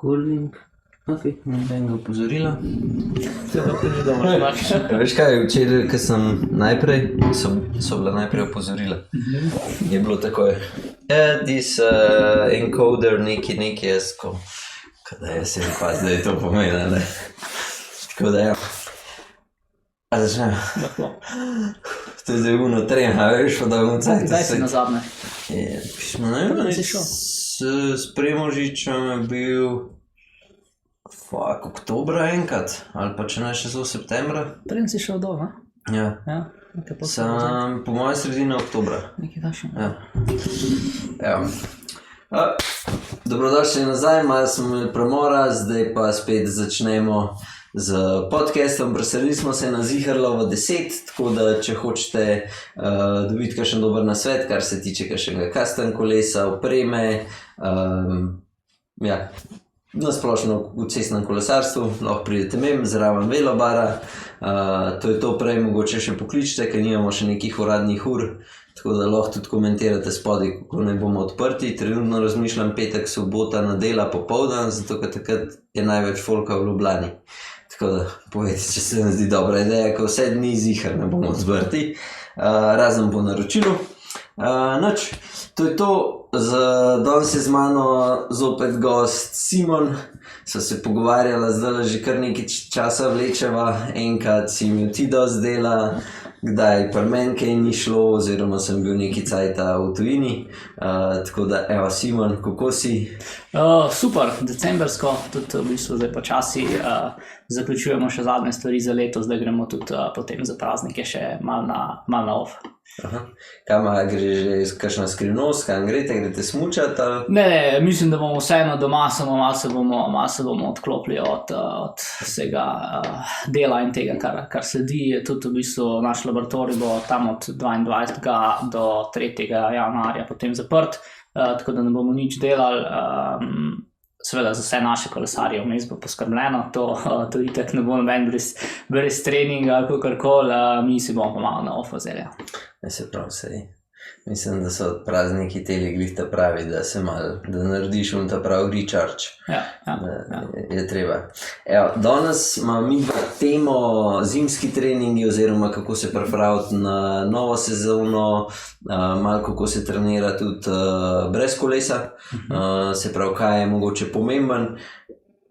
Recording. Ok, nobenega opozorila. Veš kaj, včeraj, ko sem najprej, so bila najprej opozorila. Je bilo takoj, this encoder neki jaz, kada je se mi pa zdaj to pomeni, ne? Tako da ja. A začnem? To je zdaj uno trenja, veš, pa da bom cajt. Kdaj si nazadnje? Pismo, ne vem, s Premožičem je bil oktobra enkrat, ali pa če ne še zelo septembra. Preden si šel dol, Ja. Ja, nekaj posebno. Sam po moje sredine oktobra. Nekaj daš. Ja. Dobrodošli nazaj, malo smo imeli premora, zdaj pa spet začnemo z podcastom. Preselili smo se na Ziherlovo 10, tako da če hočete dobiti kakšen dober nasvet, kar se tiče kakšnega custom kolesa, opreme, na splošno v cestnem kolesarstvu, lahko pridete mem, zraven velobara. To je to, prej mogoče še pokličite, ker nimamo še nekih uradnih ur, tako da lahko tudi komentirate spodaj, kako ne bomo odprti. Trenutno razmišljam petek, sobota, nedela, popoldan, zato ker takrat je največ folka v Ljubljani. Tako da povejte, če se vam zdi dobra ideja, ko vse dni ziher ne bomo odprti, razen po naročilu. Nič, to je to. Danes je z mano zopet gost Simon. Sva se pogovarjala, zdaj že kar nekaj časa vlečeva. Enkrat si imel ti dosti dela, kdaj pri meni kaj ni šlo, oziroma sem bil nekaj cajta v tujini. Tako da, evo Simon, kako si? Super, decembersko, tudi v bistvu zdaj počasi zaključujemo še zadnje stvari za leto, zdaj gremo tudi potem za praznike še malo na off. Kam gre že kakšna skrivnost, kam greste smučat? Ne, mislim, da bomo vseeno doma, samo malo se bomo odklopili od vsega dela in tega, kar sledi. Tudi v bistvu naš laboratorij bo tam od 22. do 3. januarja potem zaprt, tako da ne bomo nič delali. Seveda za vse naše kolesarje vmes bo poskrbljeno, to itak ne bo noben brez treninga ali kakorkoli, mi si bomo malo na off vzeli. Se pravi, sej. Mislim, da so prazniki teli glih ta pravi, da se malo, da narediš ta pravi recharge. Ja. Je treba. Evo, danes imamo mi temo zimski treningi oziroma kako se pripraviti na novo sezono, malo kako se trenira tudi brez kolesa, se pravi, kaj je mogoče pomemben.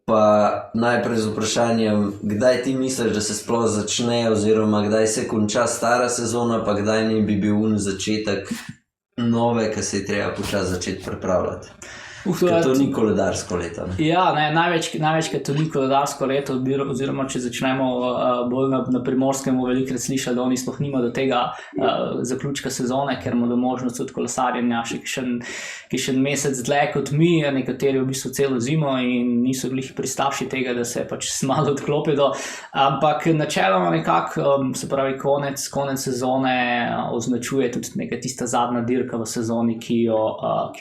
Pa najprej z vprašanjem, kdaj ti misliš, da se sploh začne, oziroma kdaj se konča stara sezona, pa kdaj ne bi bil začetek nove, ki se je treba počasi začeti pripravljati. Ker to ni koledarsko leto. Ja, največkrat to ni koledarsko leto, oziroma če začnemo bolj na Primorskem, velikrat slišali, da oni sploh nima do tega zaključka sezone, ker imajo možnost tudi kolesarjenja še kakšen mesec dlje kot mi, nekateri v bistvu celo zimo in niso bili pristavši tega, da se pač malo odklopijo. Ampak načeloma nekako, se pravi, konec sezone označuje tudi neka tista zadnja dirka v sezoni, ki jo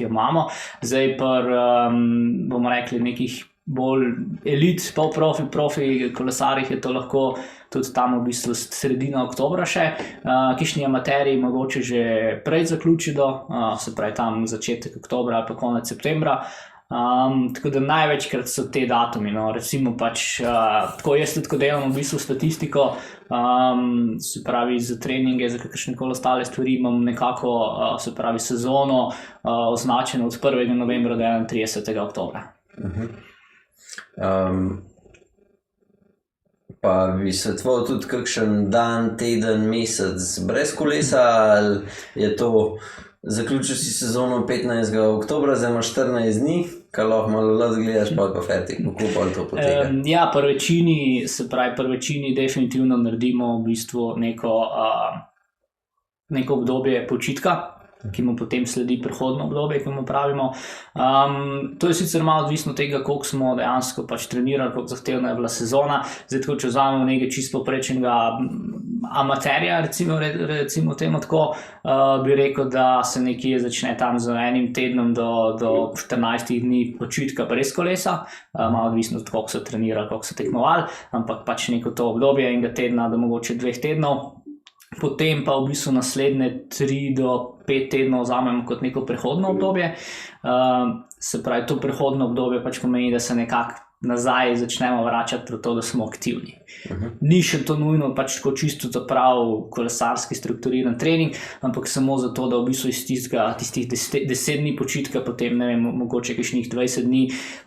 imamo. Zdaj pa bomo rekli nekih bolj elit, polprofi, profi kolesarjih je to lahko tudi tam v bistvu sredina oktobra še. Kišni amaterji mogoče že prej zaključido, se pravi tam začetek oktobra ali pa konec septembra. Tako da največkrat so te datumi, recimo pač, tako jaz tudi delam v bistvu statistiko, se pravi za treninge, za kakršnekoli ostale stvari imam nekako, se pravi sezono označeno od 1. novembra do 31. oktobra. Pa bi svetoval tudi kakšen dan, teden, mesec brez kolesa, ali je to zaključil si sezono 15. oktobra, zdaj imaš 14 dni, kaj lahko malo gledaš, pa fertik, kako pa to poteka? Ja, pri večini definitivno naredimo v bistvu neko obdobje počitka, ki mu potem sledi prehodno obdobje, ki mu pravimo. To je sicer malo odvisno tega, koliko smo dejansko pač trenirali, koliko zahtevna je bila sezona. Zdaj, tako, če vzamemo nekaj čisto povprečnega amaterja, recimo temu tako, bi rekel, da se nekje začne tam z enim tednom do 14 dni počitka brez kolesa, malo odvisno od koliko so trenirali, koliko so tekmovali, ampak pač neko to obdobje enega tedna do mogoče 2 tednov. Potem pa v bistvu naslednje 3 do 5 tednov vzamemo kot neko prehodno obdobje. se pravi, to prehodno obdobje pač pomeni, da se nekako nazaj začnemo vračati v to, da smo aktivni. Ni še to nujno pač tako čisto zaprav kolesarski strukturiran trening, ampak samo zato, da v bistvu iz tistih 10 dni počitka, potem ne vem, mogoče kakšnih 20 dni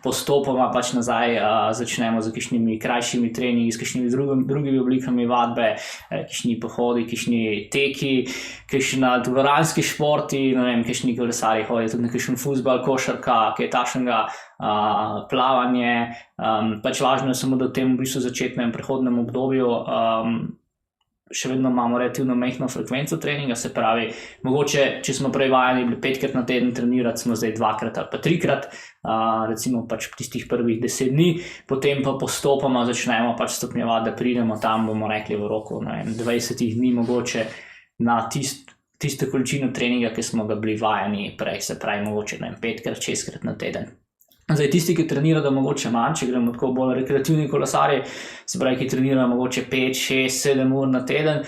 postopoma pač nazaj začnemo z kakšnimi krajšimi treningi, s kakšnimi drugimi oblikami vadbe, kakšni pohodi, kakšni teki, kakšni dvoranski športi, ne vem, kakšni kolesarji hodijo tudi na kakšen fuzbal, košarka, kaj takšnega, plavanje, pač važno je samo, da v tem v bistvu začetnem prehodnem obdobju še vedno imamo relativno majhno frekvenco treninga, se pravi, mogoče, če smo prej vajeni 5-krat na teden trenirati, smo zdaj 2-krat ali pa 3-krat, recimo pač tistih prvih 10 dni, potem pa postopoma začnemo pač stopnjevati, da pridemo tam, bomo rekli v roku 20 dni mogoče na tisto količino treninga, ki smo ga bili vajeni prej, se pravi, mogoče 5-krat, 6-krat na teden. Zdaj, tisti, ki trenirajo mogoče manj, če gremo tako bolj rekreativni kolesarji, se pravi, ki trenirajo mogoče 5, 6, 7 ur na teden,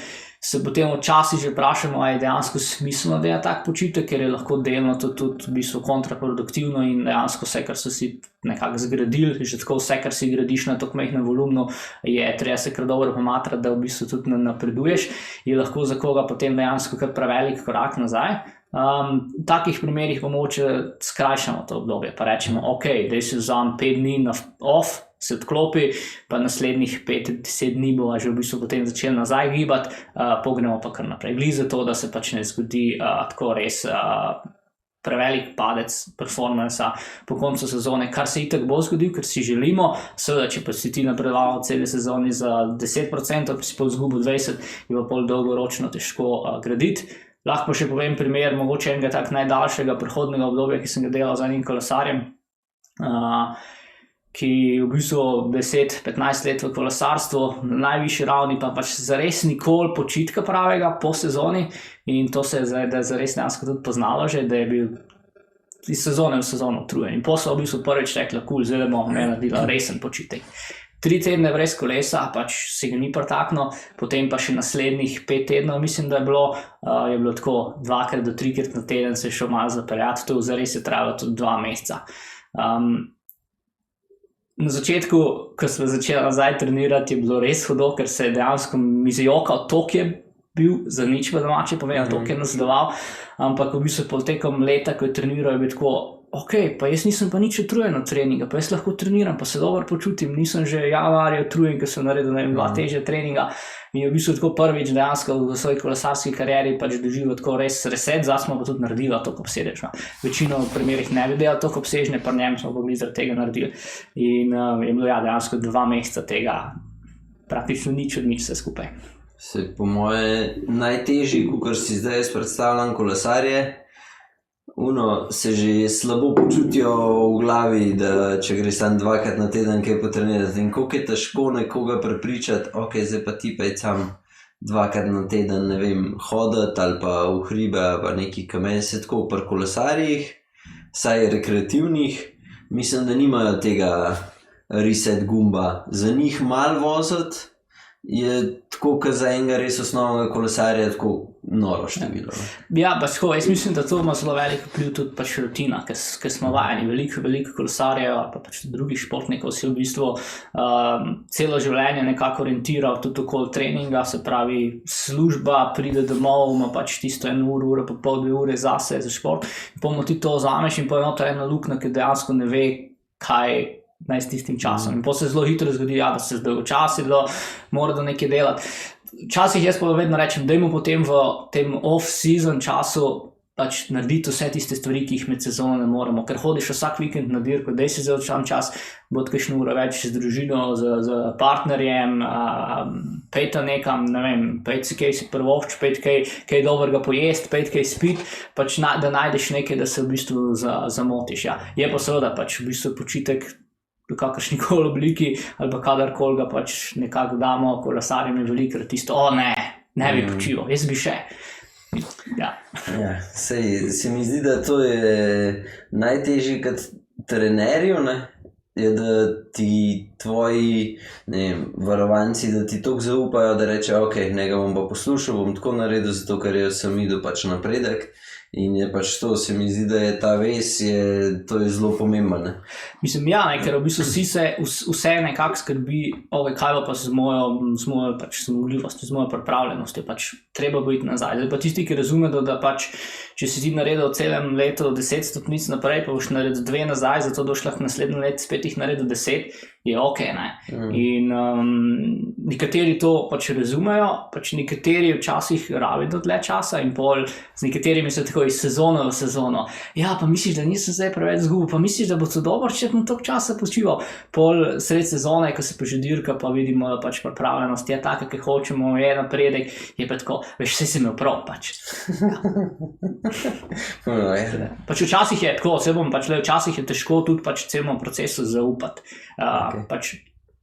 se potem včasih že vprašamo, ali je dejansko smiselno delati tak počitek, ker je lahko delno to tudi v bistvu kontraproduktivno in dejansko vse, kar so si nekako zgradili, že tako vse, kar si gradiš na tako majhnem volumnu, je treba se kar dobro pomatrati, da v bistvu tudi napreduješ, je lahko za koga potem dejansko kar prevelik korak nazaj. V takih primerih pa mogoče skrajšamo to obdobje, pa rečemo, ok, daj se vzam 5 dni na off, se odklopi, pa naslednjih 5-10 dni bova že v bistvu potem začeli nazaj gibati, pognemo pa kar naprej. Glede za to, da se pač ne zgodi tako res prevelik padec performansa po koncu sezone, kar se itak bo zgodil, ker si želimo, seveda, če pa si ti napredoval v celi sezoni za 10%, pa si pa izgubil 20%, je pa pol dolgoročno težko graditi. Lahko še povem primer, mogoče enega tak najdaljšega prehodnega obdobja, ki sem ga delal z enim kolesarjem, ki v bistvu 10-15 let v kolesarstvu, na najvišji ravni pa pač zares nikoli počitka pravega po sezoni in to se je zares dejansko tudi poznalo že, da je bil iz sezone v sezono utrujen. In posel v bistvu prvič rekla, zdaj da bomo naredila resen počitek. 3 tedne brez kolesa, pač se ga ni pretaknil, potem pa še naslednjih 5 tednov, mislim, da je bilo tako 2 do 3 na teden se je šel malo zapeljati, to zares je trajalo tudi 2 meseca. Na začetku, ko smo začeli nazaj trenirati, je bilo res hudo, ker se je dejansko mi zajokal, tok je bil, za nič pa domače povedal, tok je nazdoval, ampak v bistvu po tekom leta, ko je treniral, je bil tako, ok, pa jaz nisem pa nič utrujen od treninga, pa jaz lahko treniram, pa se dobro počutim, nisem že januarja utrujen, ker sem naredil 2 težje treninga in je v bistvu tako prvič dejansko v svoji kolesarski karieri pač doživel tako res reset, zdaj smo pa tudi naredili toliko obsežno. Večino v primerih ne bi delali toliko obsežne, pa njem smo pa bili zaradi tega naredili in je bilo dejansko 2 meseca tega praktično nič od nič vse skupaj. Se po moje najtežji, kakor si zdaj predstavljam kolesarje, se že slabo počutijo v glavi, da če gre sam 2-krat na teden kaj potrenirati in koliko je težko nekoga prepričati, ok, zdaj pa ti pa je sam 2-krat na teden, ne vem, hoditi ali pa v hribe ali pa neki kamen, se tako pri kolesarjih, saj rekreativnih, mislim, da nimajo tega reset gumba. Za njih malo voziti je tako, kot za enega res osnovnega kolesarja, tako noro število. Ja, pa tako, jaz mislim, da to ima zelo velik vpliv tudi pač rutina, ker smo vajeni, veliko kolesarjev, pa pač drugih športnikov si v bistvu celo življenje nekako orientiral tudi okoli treninga, se pravi služba, pride domov, ima pač tisto 1 uro, pa pol 2 ure zase za šport, in potem ti to vzameš in potem to je ena luknja, ki dejansko ne ve, kaj naj s tistim časom. In potem se zelo hitro zgodi, da se zdaj včasih mora do nekaj delati. Včasih jaz pa vedno rečem, dajmo potem v tem off-season času pač narediti vse tiste stvari, ki jih med sezono ne moremo, ker hodiš vsak vikend na dirko, daj si zdaj odšam čas, bo kakšno uro več z družino, z partnerjem, pejta nekam, ne vem, pejt si kaj si prvošč, pejt kaj dobrega pojest, pejt kaj spit, pač da najdeš nekaj, da se v bistvu zamotiš. Ja. Je pa seveda pač v bistvu počitek v kakršnikoli obliki ali pa kadarkoli ga pač nekako damo, kolesarjem je velikrat tisto, ne bi počival, jaz bi še. Ja. Sej, se mi zdi, da to je najtežje kot trenerju, je, da ti tvoji varovanci, da ti toliko zaupajo, da reče, ok, njega bom pa poslušal, bom tako naredil, zato ker jaz sem videl pač napredek In je pač to, se mi zdi, da je ta vez, to je zelo pomembno. Ne? Mislim, ja, ne, ker v bistvu vse nekako skrbi, kaj pa z mojo pač zmogljivostjo, z mojo pripravljenostjo, pač treba biti nazaj. Zdaj pa tisti, ki razumejo, da pač, če si ti naredil celem letu 10 stopnic naprej, pa boš naredil 2 nazaj, zato boš lahko naslednje let spet jih naredil 10, je ok, ne. In nekateri to pač razumejo, pač nekateri včasih rabijo dlje časa in pol z nekaterimi se tako iz sezone v sezono. Ja, pa misliš, da nisem zdaj preveč zgubil, pa misliš, da bo to dobro, če bom toliko časa počival. Pol sred sezone, ko se pa že dirka, pa vidimo, da pač pripravljenost je taka, ki hočemo, je napredek, je pa tako, veš, vse si imel prav, pač. Pač včasih je tako, včasih je težko tudi pač celemu procesu zaupati. Pač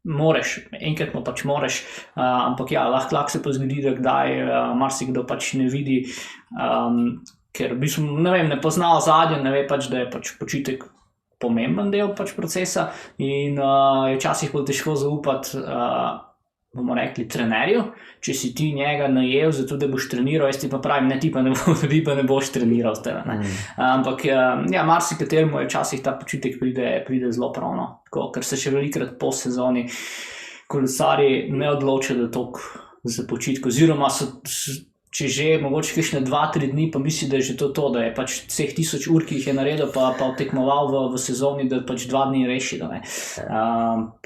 moraš, enkrat mu pač moraš, ampak ja, lahko se pa zgodi, da kdaj marsikdo pač ne vidi, ker v bistvu, ne vem, ne pozna ozadja, ne ve pač, da je pač počitek pomemben del pač procesa in je včasih bolj težko zaupati, bomo rekli, trenerju, če si ti njega najel, zato da boš treniral, jaz ti pa pravim, ne, ti pa ne boš treniral z tebe, ne. Ampak, ja, marsikateremu je včasih ta počitek pride zelo pravno, tako, ker se še velikrat po sezoni kolesarji ne odločijo, da toliko za počitek, oziroma če že mogoče kakšne 2-3 dni, pa misli, da je že to, da je pač vseh 1000 ur, ki jih je naredil, pa tekmoval v sezoni, da pač 2 dni reši, ne.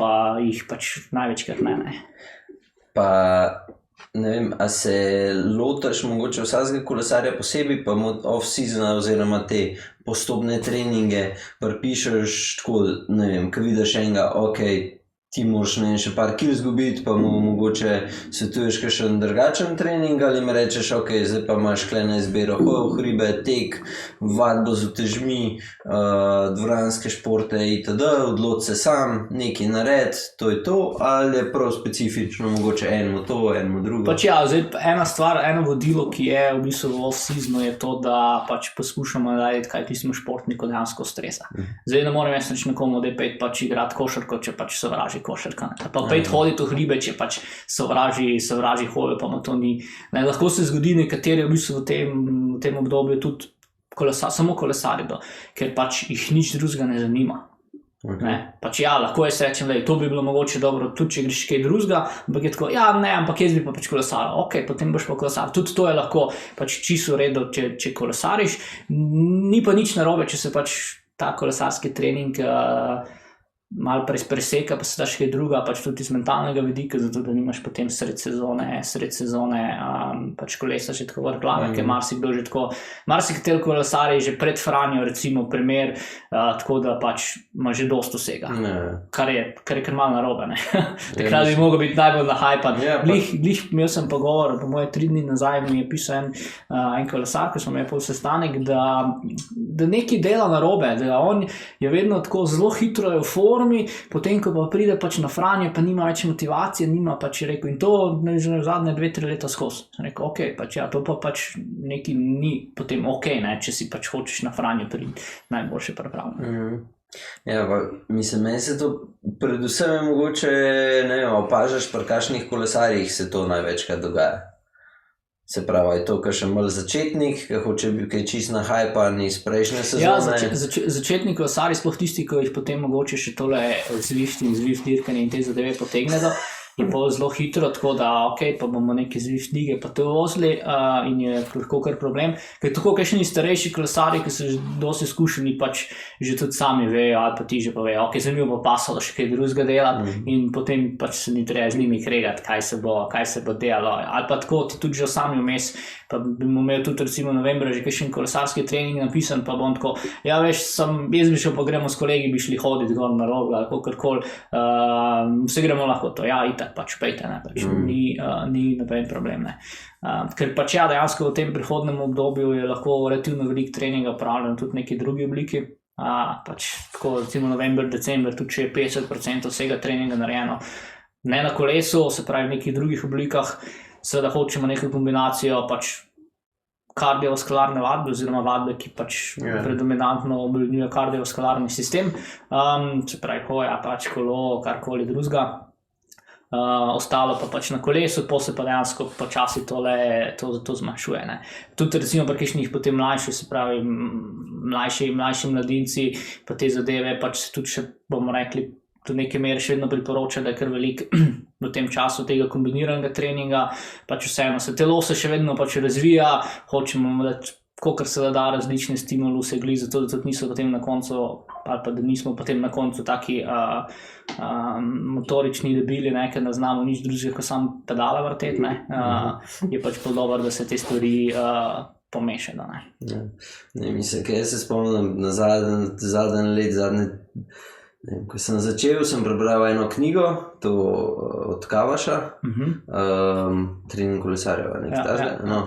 Pa jih pač največkrat ne. Pa ne vem, a se lotaš mogoče vsakega kolesarja posebej, pa mu off-seasona oziroma te postopne treninge pripišeš tako, ne vem, ko vidiš enega, ok, ti moraš še par kil zgubiti, pa mu mogoče svetuješ kakšen drugačen trening ali mi rečeš, ok, zdaj pa imaš klene izbiro hribe, tek, vadbo z utežmi, dvoranske športe itd., odloči se sam, nekaj nared, to je to, ali je prav specifično mogoče eno to, eno drugo? Pač ja, zdaj ena stvar, eno vodilo, ki je v bistvu v off-seasonu, je to, da pač poskušamo narediti, kaj tistim športniku dejansko stresa. Zdaj ne morem jaz reči nekomu, da je pet pač igrati košarko, če pač sovraži košarka, pa pet hoditi v hribe, če pač sovraži hojo, pa mu to ni. Ne, lahko se zgodi nekateri v bistvu v tem obdobju tudi samo kolesarijo, ker pač jih nič drugega ne zanima. Ne, pač ja, lahko jaz rečem, da to bi bilo mogoče dobro, tudi če greš kaj drugega, ampak je tako, ja, ne, ampak jaz bi pa pač kolesaril, ok, potem boš pa kolesaril, tudi to je lahko pač čisto v redu, če kolesariš, ni pa nič narobe, če se pač ta kolesarski trening malo preseka, pa se daš kaj druga, pač tudi iz mentalnega vidika, zato da nimaš potem sred sezone pač kolesa že tako vrh glave, ker marsikdo že tako, marsikateri kolesarji že pred Franjo, recimo, primer, tako da pač ima že dosti vsega, kar je kar malo narobe, ne. Takrat bi mogel biti najbolj nahajpan. Glih imel sem pogovor, po moje 3 dni nazaj mi je pisal en kolesar, ko smo imeli pol sestanek, da nekaj dela narobe, da on je vedno tako zelo hitro eufor, potem, ko pa pride pač na Franjo, pa nima več motivacije, nima pač rekel, in to že v zadnje 2-3 leta skozi. Sem rekel, ok, pač ja, to pa pač neki ni potem ok, ne, če si pač hočeš na Franjo priti najboljše pripravljeno. Ja, pa mislim, meni se to predvsem je mogoče, ne vem, opažaš pri kakšnih kolesarjih se to največkrat dogaja. Se pravi, je to kakšen bolj začetnik, ki hoče biti kaj čist nahajpan iz prejšnje sezone? Ja, začetni kolesarji, sploh tisti, ki jih potem mogoče še tole Zwift in Zwift dirkanje in te zadeve potegnejo, je pol zelo hitro, tako da ok, pa bomo neke Zwift lige pa to vozili in je lahko kar problem. Ker tako kakšni starejši kolesarji, ki so dosti izkušeni, pač že tudi sami vejo, ali pa ti že pa vejo, ok, zdaj mi bo pasalo še kaj drugega delati in potem pač se ni treba z njimi kregati, kaj se bo delalo. Ali pa tako, ti tudi že sami vmes, pa bomo imeli tudi recimo novembra že kakšen kolesarski trening napisan, pa bom tako, ja veš, jaz bi šel, pa gremo s kolegi, bi šli hoditi gor na Rogla, ali kakorkoli, vse gremo lahko to, ja, itak pač pejte, ne, pač ni noben problem, ne. Ker pač ja, dejansko v tem prihodnem obdobju je lahko relativno veliko treninga opravljeno tudi v neki drugi obliki, pač tako recimo november, december, tudi če je 50% vsega treninga narejeno, ne na kolesu, se pravi v nekih drugih oblikah, seveda hočemo neko kombinacijo pač kardiovaskularne vadbe oziroma vadbe, ki pač predominantno obremenjuje kardiovaskularni sistem, se pravi hoja, pač kolo, karkoli drugega. ostalo pa pač na kolesu, se pa dejansko počasi to zmanjšuje. Ne. Tudi recimo pri kakšnih potem mlajših, se pravi mlajši mladinci, pa te zadeve pač tudi še, bomo rekli, do neke mere še vedno priporoča, da je kar veliko v tem času tega kombiniranega treninga, pač vseeno se telo se še vedno pač razvija, hočemo dati kolikor se da različne stimuluse gli, zato da tudi niso potem na koncu, ali pa da nismo potem na koncu taki motorični debili, ne, ker ne znamo nič drugega, ko sam pedala vrteti, ne, je pač bolj dobro, da se te stvari pomešajo, ne. Ja. Ne, mislim, kaj jaz se spomnim na zadnji let, ko sem začel, sem prebral eno knjigo, to od Kavaša, trening kolesarjev,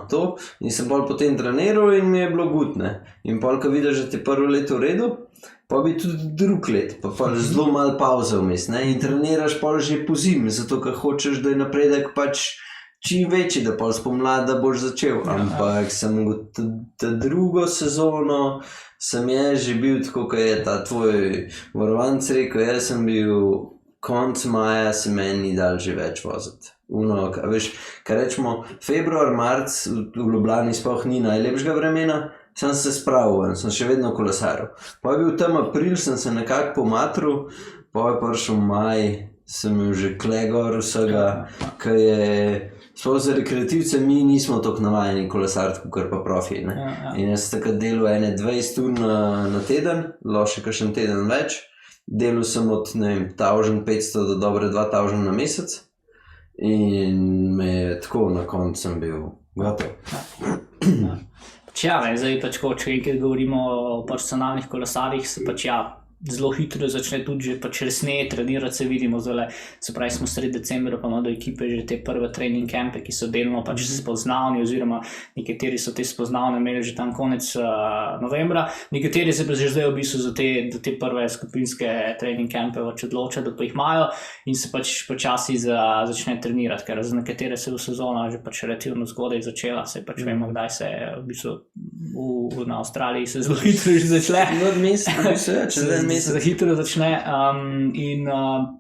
to, in sem bolj potem treniral in mi je bilo gut, ne. In pol, ko vidiš, da ti prvo leto v redu, pa bi tudi drug let, pa zelo malo pauze vmes, ne, in treniraš pol že po zimi, zato ker hočeš, da je napredek pač čim večji, da pol spomladi boš začel, ampak sem ta drugo sezono sem že bil tako, kot je ta tvoj varovanc rekel, jaz sem bil konc maja, se meni ni dal že več voziti. Veš, kaj rečemo, februar, marc v Ljubljani sploh ni najlepšega vremena, sem se spravil, sem še vedno kolesaril. Pa je bil tam april, sem se nekako pomatril, pa je prišel maj, sem imel že klegor vsega, kaj je... Sploh za rekreativce mi nismo toliko navajeni kolesariti, kot pa profi, ne. In jaz takrat delal 20 ur na teden, lahko še kakšen teden več. Delal sem od, ne vem, 1500 do dobre 2000 na mesec in me je tako na koncu sem bil gotov. Zdaj pač, če enkrat govorimo o personalnih kolesarjih, se pač zelo hitro začne tudi že pač resneje trenirati, se vidimo zdaj, se pravi smo sredi decembra, pa ima do ekipe že te prve trening campe, ki so delno pač spoznavni, oziroma nekateri so te spoznavne imeli že tam konec novembra, nekateri se pa že zdaj v bistvu za te prve skupinske trening campe pač odločajo, da pa jih imajo in se pač počasi začne trenirati, ker za nekatere se v sezona že pač relativno zgodaj začela, se pač vemo, kdaj se v bistvu na Avstraliji se zelo hitro že začne. Se hitro začne in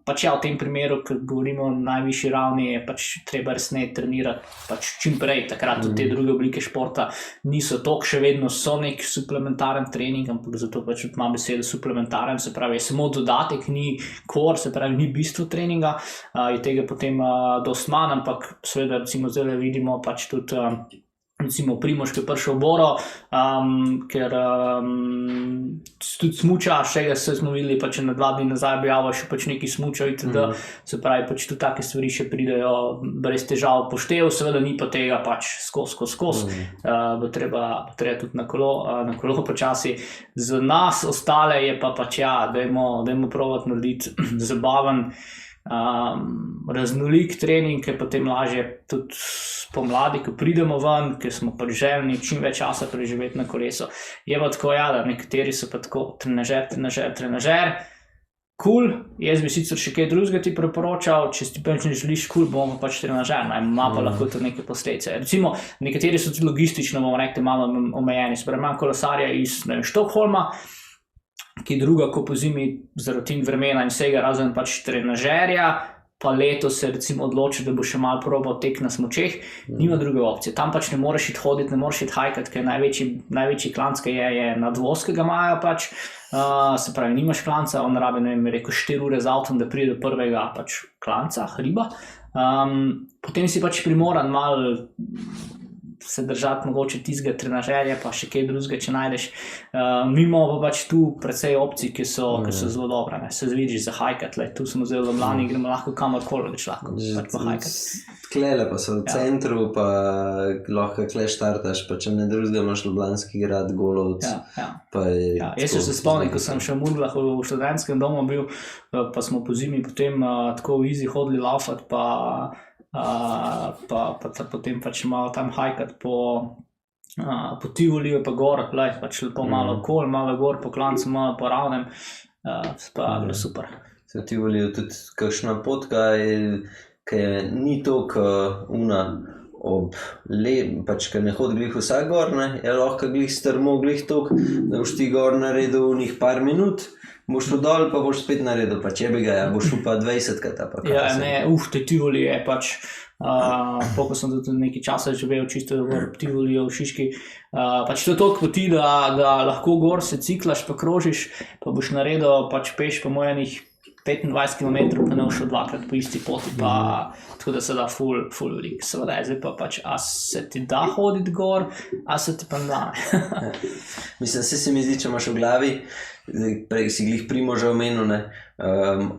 pač v tem primeru, ko govorimo o najvišji ravni, je pač treba resneje trenirati pač čim prej, takrat tudi te druge oblike športa niso toliko, še vedno so nek suplementaren trening, ampak zato pač ima besedo suplementaren, se pravi je samo dodatek, ni core, se pravi ni bistvo treninga, je tega potem dosti manj, ampak seveda recimo zdaj vidimo pač tudi recimo Primož, ki je prišel v Boro, ker tudi smuča, še ga smo videli, pač na 2 dni nazaj objavil še pač neki smuča, se pravi pač tudi take stvari še pridejo brez težav poštev, seveda ni pa tega pač skozi, bo treba tudi na kolo počasi. Za nas ostale je pa pač dajmo probati narediti zabaven, raznolik trening, ker potem lažje tudi pomladi, ko pridemo ven, ker smo pač željni čim več časa preživeti na kolesu. Je pa tako, da nekateri so pa tako trenažer, cool, jaz bi sicer še kaj drugega ti priporočal, če ti pač ne želiš cool, bomo pač trenažer, ima pa lahko tudi neke posledice. Recimo, nekateri so tudi logistično, bomo rekli, malo omejeni, se pravi, imam kolesarja iz Štokholma, ki druga, ko po zimi zaradi vremena in vsega, razen pač trenažerja, pa leto se recimo odloči, da bo še malo probal tek na smučeh, nima druge opcije. Tam pač ne moreš iti hoditi, ne moreš iti hajkati, ker največji klanc, ki je nadvozkega maja pač, se pravi, nimaš klanca, on rabi, ne vem, rekel 4 ure z avtom, da pride do prvega pač klanca, hriba. Potem si pač primoran malo se držati mogoče tistega trenažerja, pa še kaj drugega, če najdeš. Mimo pa pač tu precej opcij, ki so zelo dobre, ne. Se vidiš za hajkati, tu smo zelo v Ljubljani, gremo lahko kamorkoli, več lahko pač pa hajkati. Tlele pa so v centru, pa lahko kle štartaš, pa če ne drugega imaš Ljubljanski grad, Golovc. Jaz se spomnim, ko sem še v Murglah v študentskem domu bil, pa smo po zimi potem tako v easy hodili laufati, pa potem pač malo tam hajkati po Tivoliju pa gor, pač lepo malo okol, malo gor po klancu, malo po ravnem, pa bilo super. Se v Tivoliju tudi kakšna potka, ki ni toliko pač, ker ne hodi glih vsak gor, ne, je lahko glih strmo glih tok, da boš ti gor naredil v njih par minut, boš šel dol, pa boš spet naredil, pa če bi ga, ja, boš šel pa 20-krat. Ja, ne, te Tivoli je pač, ko sem tudi nekaj časa živel čisto v Tivoli v Šiški, pač to je toliko poti, da lahko gor se ciklaš, pa krožiš, pa boš naredil pač peš po mojenih 25 km, pa ne boš šel dvakrat po isti poti, pa tako da se da ful veliko. Seveda je zdaj pa pač, a se ti da hoditi gor, a se ti pa ne da. Mislim, se mi zdi, če imaš v glavi, prej si glih Primoža omenil, ne,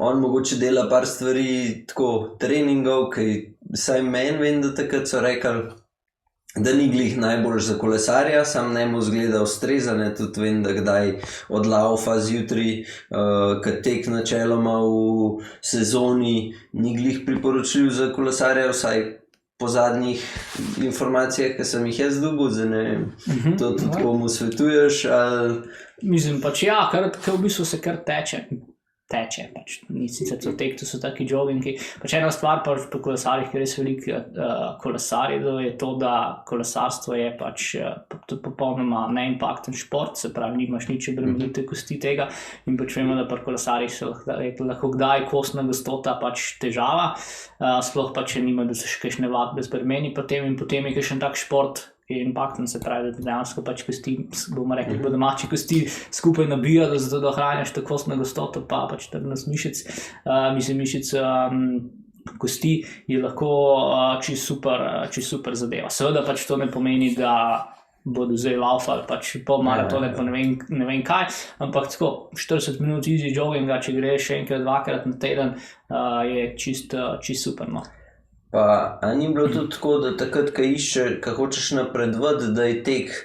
on mogoče dela par stvari, tako treningov, ki vsaj meni vem, da takrat so rekli, da ni glih najbolj za kolesarja, sam ne mu zgleda ustrezane, tudi vem, da kdaj odlaufa zjutraj, kad tek načeloma v sezoni ni glih priporočljiv za kolesarja, vsaj po zadnjih informacijah, ki sem jih jaz dobil, zdaj ne vem, to tudi komu svetuješ, ali... Mislim pač ja, ker v bistvu se kar teče, pač ni sicer to tek, to so taki joggingi. Pač ena stvar pa po kolesarjih, ker res veliko kolesarjev, je to, da kolesarstvo je pač tudi popolnoma neimpakten šport, se pravi, nimaš nič obremenite kosti tega in pač vemo, da pri kolesarjih se lahko kdaj kostna gostota pač težava, sploh pa če nima, da se še kakšne vadbe spremeni potem in potem je kakšen tak šport, ki je impakten, se pravi, da dejansko pač kosti, bomo rekli, po domači kosti skupaj nabija, zato da ohranjaš to kostno gostoto, pa pač trdnost mišic, mišic kosti je lahko čisto super zadeva. Seveda pač to ne pomeni, da bodo zdaj laufali, pač pol maratone, pa ne vem kaj, ampak tako 40 minut easy jogginga, če greš še enkrat, dvakrat na teden, je čisto super, no. Pa, a ni bilo tudi tako, da takrat, ko hočeš napredovati, da je tek,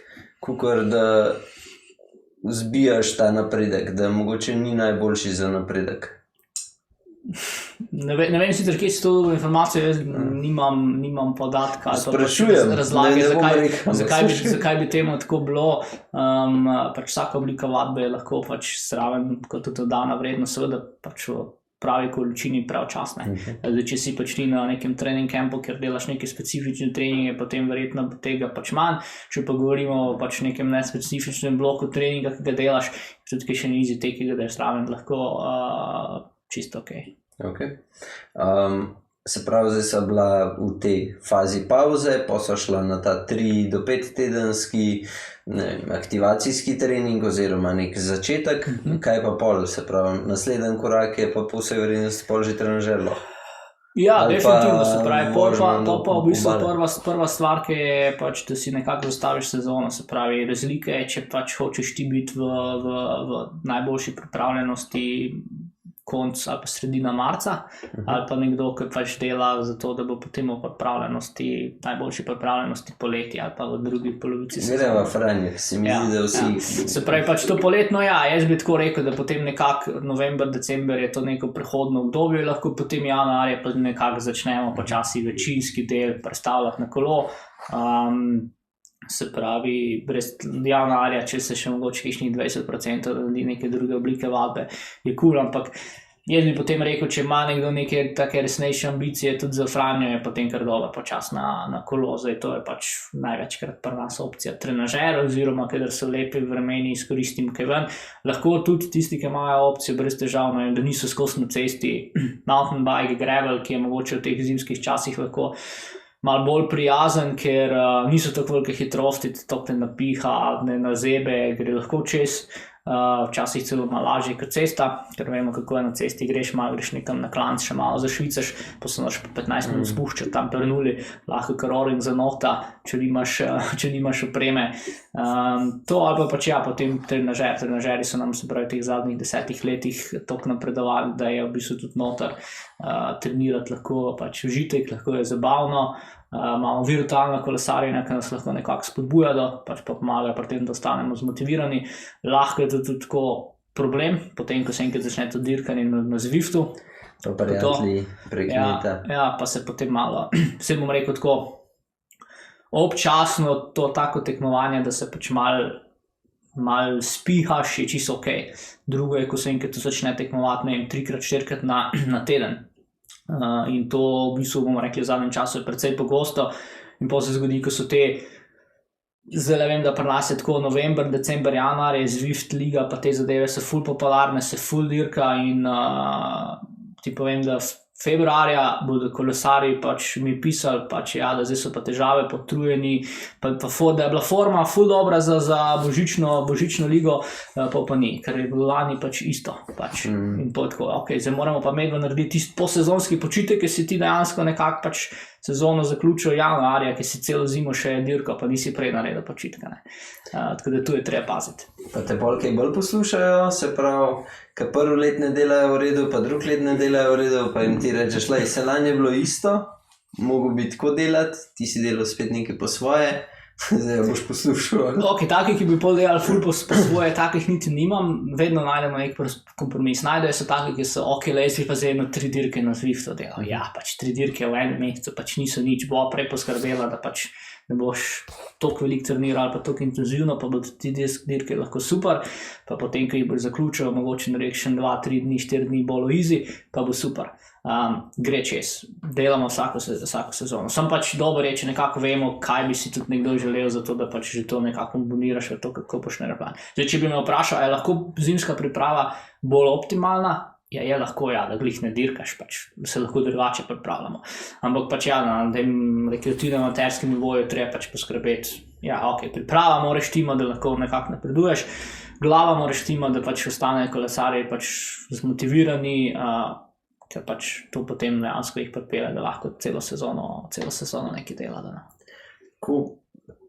kakor da zbijaš ta napredek, da mogoče ni najboljši za napredek? Ne vem sicer, kje si to informacijo, jaz nimam podatka. Sprašujem, razlage, zakaj bi temu tako bilo. Pač vsaka oblika vadbe je lahko pač zraven, kot je dodana vrednost, seveda pač v pravi količini pravočasne. Zdaj, če si pač ti na nekem trening campu, ker delaš neke specifične treninge, potem verjetno tega pač manj. Če pa govorimo o pač nekem nespecifičnem bloku treninga, ki ga delaš, tudi še ni easy tek, ki ga daš zraven, lahko čisto okej. Se pravi, zdaj so bila v tej fazi pauze, pa so šla na ta 3 do 5 tedenski aktivacijski trening oziroma nek začetek. Kaj pa pol, se pravi, naslednji korak je pa po vsej verjetnosti pol že trenažerlo? Ja, definitivno, se pravi, to pa v bistvu prva stvar, ki je pač, da si nekako zastaviš sezono, se pravi, razlike je, če pač hočeš ti biti v najboljši pripravljenosti konc ali pa sredina marca, ali pa nekdo, ki pač dela za to, da bo potem v najboljši pripravljenosti poleti ali pa v drugi polovici sezone. Greva Franjek, se mi zdi, da vsi... Se pravi, pač to poletno, jaz bi tako rekel, da potem nekako november, december je to neko prehodno obdobje, lahko potem januarja pa nekako začnemo počasi večinski del prestavljati na kolo. Se pravi, brez januarja, če se še mogoče kakšnih 20% naredi neke druge oblike vadbe, je cool, ampak jaz bi potem rekel, če ima nekdo neke take resnejše ambicije, tudi za Franjo je potem kar dobro počas na kolo, zdaj to je pač največkrat pri nas opcija trenažer, oziroma kadar so lepi vremeni, izkoristim kaj ven. Lahko tudi tisti, ki imajo opcijo brez težav, da niso skozi na cesti, mountain bike, gravel, ki je mogoče v teh zimskih časih lahko malo bolj prijazen, ker niso tako velike hitrosti, to te napiha, ne nazebe, gre lahko čez, včasih celo malo lažje kot cesta, ker vemo, kako je na cesti, greš nekam na klanc, še malo zašvicaš, pa se moraš 15 minut spuščati tam pri nuli, lahko kar oring za nota, če nimaš opreme. To ali pa pač potem trenažeri so nam se pravi v teh zadnjih 10 letih toliko napredovali, da je v bistvu tudi noter trenirati lahko pač užitek, lahko je zabavno. Imamo virtualno kolesarjenje, ki nas lahko nekako spodbuja, da pač pa pomaga pri tem, da ostanemo zmotivirani. Lahko je to tudi tako problem, potem, ko se enkrat začne to dirkanje na Zwiftu. To prijatelji prekinite. Ja, pa se potem malo, vse bom rekel tako, občasno to tako tekmovanje, da se pač malo spihaš, je čisto okej. Drugo je, ko se enkrat začne tekmovati, ne vem, 3-4 na teden. In to v bistvu bomo rekli v zadnjem času je precej pogosto in potem se zgodi, ko so te, zdaj vem, da pri nas je tako november, december, januar je Zwift liga, pa te zadeve so ful popularne, se ful dirka in ti povem, da februarja bodo kolesarji pač mi pisali, pač ja, da zdaj so pa težave, potrujeni, pa da je bila forma ful dobra za božično ligo, pa ni, ker je bilo lani pač isto. Pač. In tako, zdaj moramo pa medvo narediti tisti posezonski počitek, ki si ti dejansko nekako pač sezono zaključil januarja, ki si celo zimo še dirka, pa nisi prej naredil počitka. Tako da tu je treba paziti. Pa te bolj kaj bolj poslušajo, se pravi, kad prvi let ne delajo v redu, pa drugi let ne delajo v redu, pa jim ti rečeš, se lani je bilo isto, mogo bi tako delati, ti si delal spet nekaj po svoje, zdaj boš poslušal. Taki, ki bi pol delali ful po svoje, takih niti nimam, vedno najdemo nek kompromis. Najdejo so taki, ki so, lezi pa zdaj 3 dirke na Zwiftu delal. Ja, pač 3 dirke v enem mesecu, pač niso nič, bo prej poskrbela, da pač ne boš toliko veliko treniral ali pa toliko intenzivno, pa bodo ti dirke lahko super, pa potem, ko jih boš zaključil, mogoče narediš še 2, 3 dni, 4 dni bolj easy, pa bo super. Gre čez, delamo vsako sezono. Sam pač dobro reči, nekako vemo, kaj bi si tudi nekdo želel, zato da pač že to nekako boniraš v to, kako boš naredil. Zdaj, če bi me vprašal, je lahko zimska priprava bolj optimalna? Ja, je lahko, ja, da glih ne dirkaš, pač se lahko drugače pripravljamo. Ampak pač ja, na tem rekreativnem amaterskem nivoju treba pač poskrbeti. Ja, priprava moraš štimati, da lahko nekako napreduješ. Glava moraš štimati, da pač ostanejo kolesarji pač zmotivirani, ker pač to potem dejansko jih pripelje, da lahko celo sezono nekaj dela.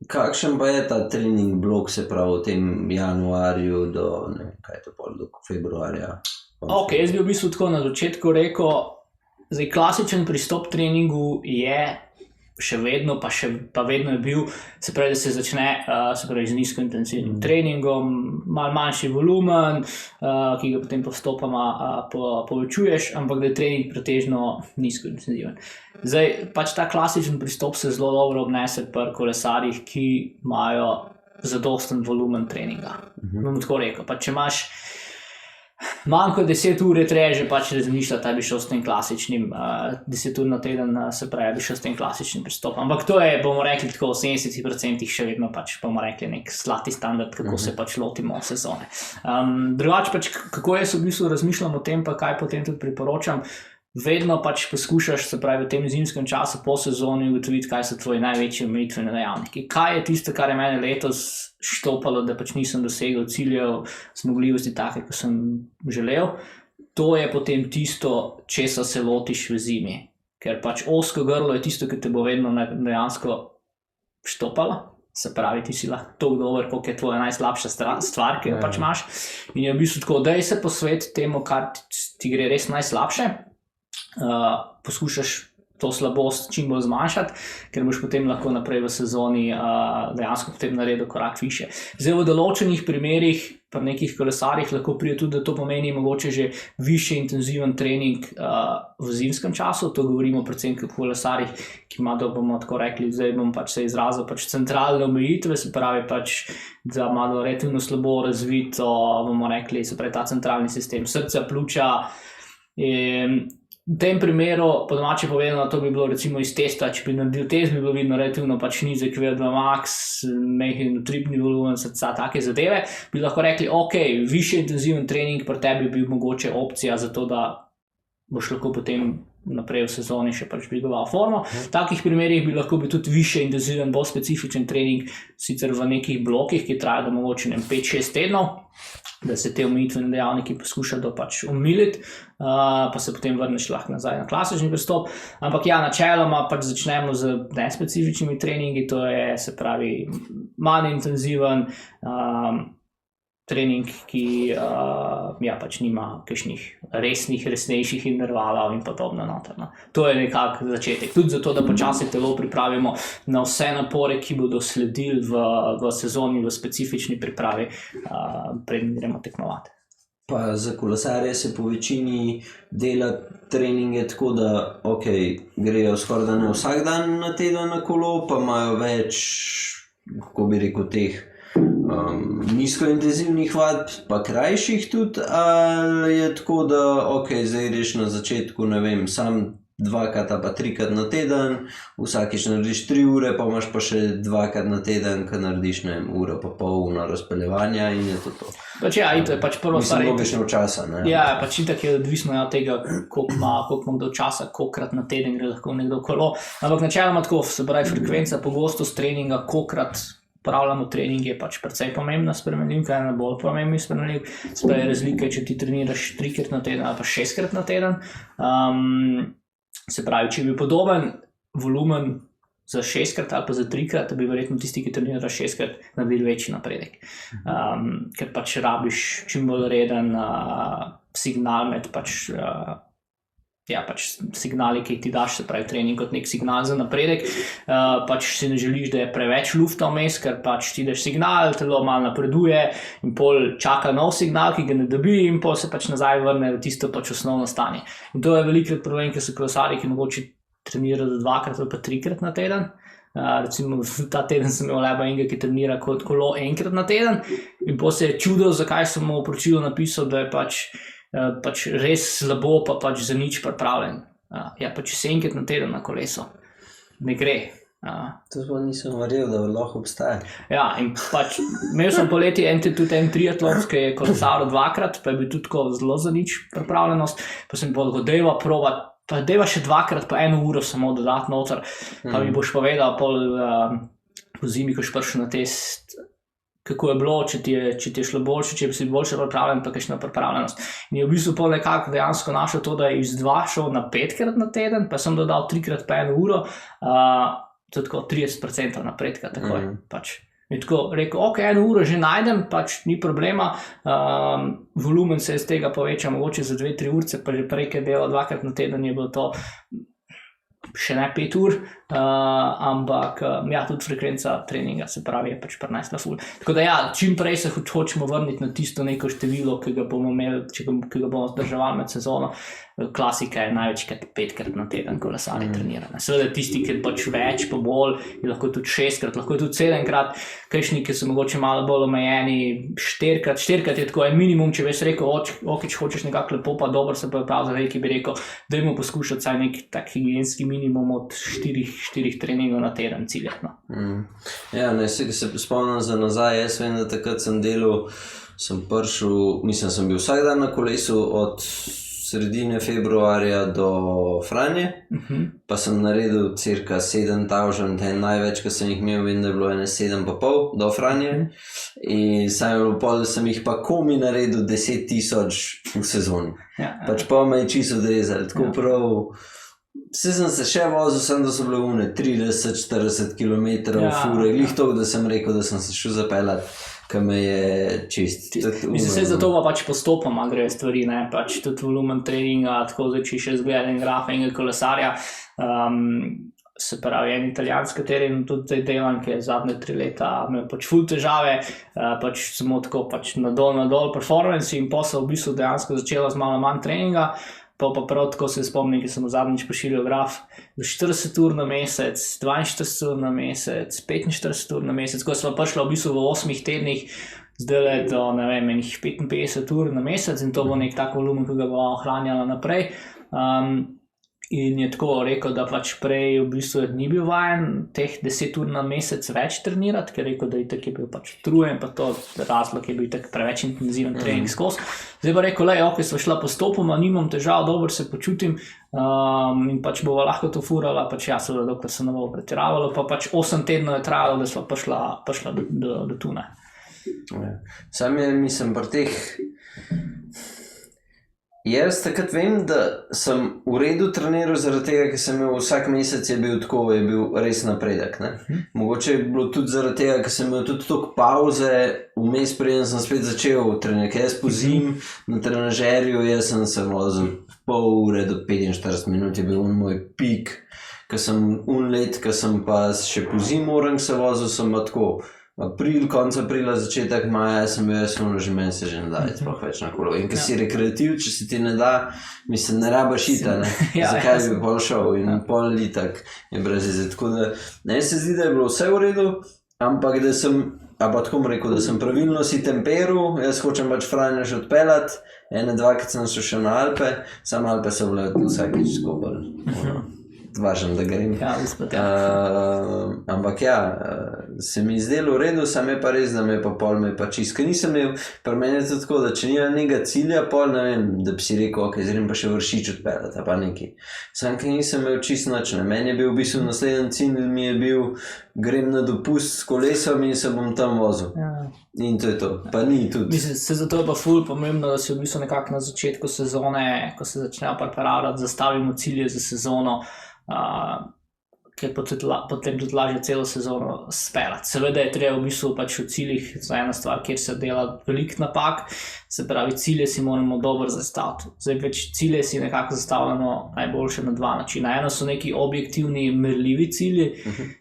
Kakšen pa je ta trening blok, se pravi v tem januarju do, ne vem, kaj je to pol, do februarja? Jaz bi v bistvu tako na začetku rekel, zdaj klasičen pristop treningu je še vedno, pa vedno je bil, se pravi, da se začne z nizkointenzivnim treningom, malo manjši volumen, ki ga potem postopoma povečuješ, ampak da je trening pretežno nizkointenziven. Zdaj, pač ta klasičen pristop se zelo dobro obnese pri kolesarjih, ki imajo zadosten volumen treninga. Bom tako rekel, pa če imaš manj kot 10 ur je treba že pač razmišljati, da bi šel s tem klasičnim 10 ur na teden, se pravi, bi šel s tem klasičnim pristopom. Ampak to je, bomo rekli tako, v 70% še vedno pač, bomo rekli, nek zlati standard, kako se pač lotimo sezone. Drugače pač, kako jaz v bistvu razmišljam o tem, pa kaj potem tudi priporočam, vedno pač poskušaš, se pravi, v tem zimskem času po sezoni ugotoviti, kaj so tvoji največji omejitveni dejavniki. Kaj je tisto, kar je mene letos štopalo, da pač nisem dosegel ciljev, zmogljivosti take, kot sem želel. To je potem tisto, česa se lotiš v zimi. Ker pač ozko grlo je tisto, ki te bo vedno dejansko štopalo. Se pravi, ti si lahko toliko dober, koliko je tvoja najslabša stvar, ki jo pač imaš. In je v bistvu tako, daj se posveti temu, kar ti gre res najslabše. Poskušaš to slabost čim bolj zmanjšati, ker boš potem lahko naprej v sezoni dejansko potem naredil korak više. Zdaj v določenih primerih, pri nekih kolesarjih lahko pride tudi, da to pomeni mogoče že više intenziven trening v zimskem času, to govorimo predvsem o kolesarjih, ki ima, da bomo tako rekli, zdaj bom pač se izrazil, pač centralne omejitve, se pravi pač, da ima relativno slabo razvito, bomo rekli, se pravi ta centralni sistem srca, pljuča. V tem primeru, po domače povedano, to bi bilo recimo iz testa, če bi naredil test, bi bilo vidno relativno pač nizek VO2 max, mehen utripni volumen srca, take zadeve, bi lahko rekli, više intenziven trening pri tebi bi mogoče opcija za to, da boš lahko potem naprej v sezoni še pač dvigoval formo. V takih primerih bi lahko bil tudi više intenziven, bolj specifičen trening, sicer v nekih blokih, ki trajajo mogoče 5-6 tednov, da se te omejitvene dejavniki poskuša pač umiliti, pa se potem vrneš lahko nazaj na klasični pristop. Ampak ja, načeloma pač začnemo z nespecifičnimi treningi, to je, se pravi, manj intenziven trening, ki pač nima kakšnih resnejših intervalov in podobno notrno. To je nekako začetek. Tudi zato, da počasi telo pripravimo na vse napore, ki bodo sledili v sezoni, v specifični pripravi, preden gremo tekmovati. Pa za kolesarje se po večini dela treninge tako, da grejo skoraj da ne vsak dan na teden na kolo, pa imajo več, kako bi rekel, teh nizkointenzivnih vadb, pa krajših tudi, ali je tako, da zdaj greš na začetku, ne vem, sam 2krat ali pa 3krat na teden, vsakič narediš 3 ure, pa imaš pa še 2krat na teden, ko narediš, ne vem, uro pa pol na razpeljevanja in je to. Pač ja, to je pač prvo stvar. Mislim, logično časa, ne? Ja, pač itak je odvisno od tega, koliko ima kdo časa, kolikrat na teden gre lahko nekdo kolo. Ampak načeloma tako, se pravi, frekvenca, pogostost treninga, kolikrat pravljamo trening je pač precej pomembna spremenljivka, ena bolj pomembnih spremenljiv. Se pravi, razlika je, če ti treniraš 3krat na teden ali pa 6krat na teden. Se pravi, če bi podoben volumen za 6krat ali pa za 3krat, bi verjetno tisti, ki trenira 6krat, naredili večji napredek. Ker pač rabiš čim bolj reden signal med pač signali, ki ti daš, se pravi trening kot nek signal za napredek, pač si ne želiš, da je preveč lufta vmes, ker pač ti daš signal, telo malo napreduje in pol čaka nov signal, ki ga ne dobi in pol se pač nazaj vrne v tisto pač osnovno stanje. In to je velikrat problem, ker so kolesarji, ki mogoče trenirajo 2krat ali pa 3krat na teden. Recimo ta teden sem imel leba enega, ki trenira kot kolo 1krat na teden in pol se je čudil, zakaj sem mu v poročilu napisal, da je pač res slabo, pa pač za nič pripravljen. Ja, pač 7krat na teden na koleso. Ne gre. To sploh nisem verjel, da lahko obstaja. Ja, in pač imel sem poleti tudi en triatlon, ki je kolesaril 2krat, pa je bil tudi tako zelo za nič pripravljenost, pa sem povedal, dejva provat, pa dejva še 2krat po 1 uro samo dodati noter, pa mi boš povedal pol po zimi, ko prišel na test, kako je bilo, če ti je šlo boljše, če bi si boljše pripravljen, pa kakšna pripravljenost. In je v bistvu pol nekako dejansko našel to, da je iz 2 šel na 5krat na teden, pa sem dodal 3krat po 1 uro, to je tako 30% napredka, takoj. Pač. In tako rekel, ok, 1 uro že najdem, pač ni problema, volumen se iz tega poveča mogoče za 2-3 urce, pa že prej, ker dela 2krat na teden, je bilo to še ne 5 ur, ampak ja, tudi frekvenca treninga, se pravi, je pač 15 na full. Tako da ja, čim prej se hočemo vrniti na tisto neko število, ki ga bomo imeli, ki ga bomo zdrževali med sezono. Klasika je največkrat 5krat na teden kolesarji trenirane. Seveda tisti, ki pač več, pa bolj, je lahko tudi 6krat, lahko tudi 7krat, kakšni, ki so mogoče malo bolj omejeni, 4krat je tako en minimum, če veš rekel, ok, če hočeš nekako lepo, pa dobro se pa prav zavej, ki bi rekel, dajmo poskušati saj nek tak higienski minimum od 4 treningov na teden ciljati. Ja, ne, se spomnim za nazaj, jaz vem, da takrat sem delal, sem bil vsak dan na kolesu od sredine februarja do Franje, pa sem naredil cirka 7,000, največ, ko sem jih imel, vem, da je bilo 7,5 do Franje, in sam je bilo pol, da sem jih pa komi naredil 10,000 v sezoni. Pač pa me je čisto odrezali, tako prav. Vse sem se še vozil, sem da so bile 30-40 km fure, glih to, da sem rekel, da sem se šel zapeljati, ki me je čist. Mislim, se zato pa pač postopoma grejo stvari, ne, pač tudi volumen treninga, tako da če še zgledam graf enega kolesarja, se pravi en Italijan, s katerim tudi delam, ki je zadnje 3 leta imel pač ful težave, pač samo tako pač na dol performance in posel v bistvu dejansko začela z malo manj treninga, pa prav tako se spomnim, ki sem zadnjič pošiljal graf, 40 ur na mesec, 42 ur na mesec, 45 ur na mesec, ko sva prišla v bistvu v 8 tednih, zdaj do, ne vem, 55 ur na mesec in to bo nek tak volumen, ki ga bo ohranjala naprej. In je tako rekel, da pač prej v bistvu ni bil vajen teh 10 ur na mesec več trenirati, ker je rekel, da itak je bil pač utrujen, pa to razlog je bil itak preveč intenziven trening skozi. Zdaj pa rekel, ok, sva šla postopoma, nimam težav, dobro se počutim in pač bova lahko to furala, pač ja, seveda, dokler se ne bo pretiravalo, pa pač 8 tednov je trajalo, da sva prišla do tune. Sam je, mislim, pri teh. Jaz takrat vem, da sem v redu treniral zaradi tega, ker sem imel vsak mesec je bil res napredek. Ne? Mogoče je bilo tudi zaradi tega, ker sem imel tudi toliko pauze, vmes preden sem spet začel trenirati. Jaz po zim na trenažerju, jaz sem se vozil pol ure do 45 minut, je bil moj pik, ker sem let, ker sem pa še po zim orang se vozil, sem pa tako. Konec aprila, začetek maja sem bil že meni se že ne da sploh več na kolo. In ker si rekreativ, če se ti ne da, mislim, ne rabaš ita, ne? Zakaj bi pol šel in pol itak je brez izgled. Tako da, ne se zdi, da je bilo vse v redu, ampak da sem pa tako bom rekel, da sem pravilno si temperal, jaz hočem pač Franja še odpeljati, 1-2 sem šel na Alpe, samo Alpe so bile vsakič skupaj. Važno, da grem. Ja, uspet, ja. Ampak ja, se mi zdelo v redu, sam je pa res, da me pa pol me pa čist, ker nisem imel, pri meni je to tako, da če nima nekega cilja, pol ne vem, da bi si rekel, ok, zdaj pa še Vršič odpeljati, pa neki. Sam, ker nisem imel čist nič, ne. Meni je bil v bistvu naslednji cilj, mi je bil, grem na dopust s kolesom in se bom tam vozil. Ja. In to je to, pa ni tudi. Mislim, se zato je pa ful pomembno, da si v bistvu nekako na začetku sezone, ko se začnejo pripravljati, zastavimo cilje za sezono, ker potem tudi lažje celo sezono speljati. Seveda je treba v bistvu pač v ciljih za ena stvar, kjer se dela veliko napak, se pravi cilje si moramo dobro zastaviti. Zdaj več cilje si nekako zastavljamo najboljše na 2 načina. Eno so neki objektivni merljivi cilji,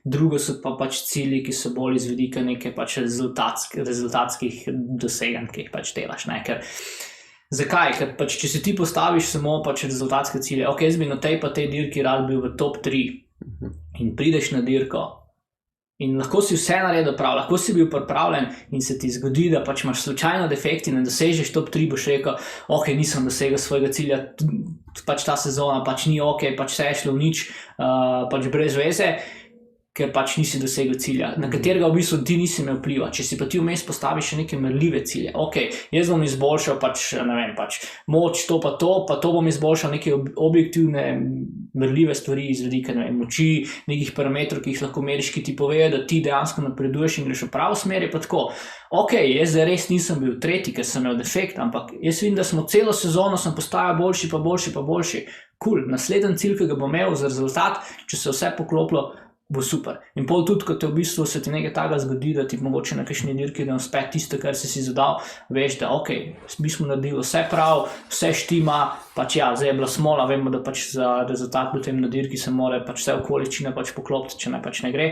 drugo so pa pač cilji, ki so bolj iz vidika neke pač rezultatskih doseganj, ki jih pač delaš, ne, ker zakaj? Ker pač, če si ti postaviš samo pač rezultatske cilje, ok, jaz bi na tej pa tej dirki rad bil v top 3 in prideš na dirko in lahko si vse naredil prav, lahko si bil pripravljen in se ti zgodi, da pač imaš slučajno defekt in ne dosežeš top 3, boš rekel, ok, nisem dosegel svojega cilja, pač ta sezona pač ni ok, pač vse je šlo v nič, pač brez veze, ker pač nisi dosegel cilja, na katerega v bistvu ti nisi imel vpliva. Če si pa ti vmes postaviš še neke merljive cilje, ok, jaz bom izboljšal pač, ne vem, pač moč, to pa to bom izboljšal neke objektivne merljive stvari iz vidika, ne vem, moči, nekih parametrov, ki jih lahko meriš, ki ti povejo, da ti dejansko napreduješ in greš v pravo smer, je pa tako. Ok, jaz zdaj res nisem bil tretji, ker sem imel defekt, ampak jaz vidim, da smo celo sezono sem postajal boljši, pa boljši, pa boljši. Cool, naslednji cilj, ki ga bom imel za rezultat, če se vse poklopilo, bo super. In pol tudi, ko te v bistvu se ti nekaj takega zgodi, da ti mogoče na kakšni dirki ne uspe tisto, kar si zadal, veš, da ok, mi smo naredili vse prav, vse štima, pač ja, zdaj je bila smola, vemo, da pač za rezultat potem na dirki se mora pač vse okoličine pač poklopiti, če ne pač ne gre.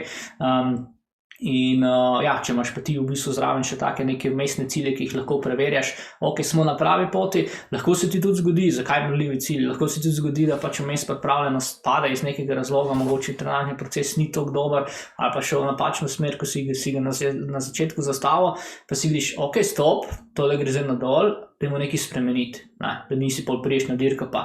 In ja, če imaš pa ti v bistvu zraven še take neke vmesne cilje, ki jih lahko preverjaš, ok, smo na pravi poti, lahko se ti tudi zgodi, zakaj merljivi cilj, lahko se ti tudi zgodi, da pač vmes pripravljenost pade iz nekega razloga, mogoče trenažni proces ni tako dober, ali pa šel v napačno smer, ko si ga na začetku zastavil, pa si vidiš, ok, stop, tole gre zdaj nadol, dajmo nekaj spremeniti, ne, da nisi pol priješ na dirko pa,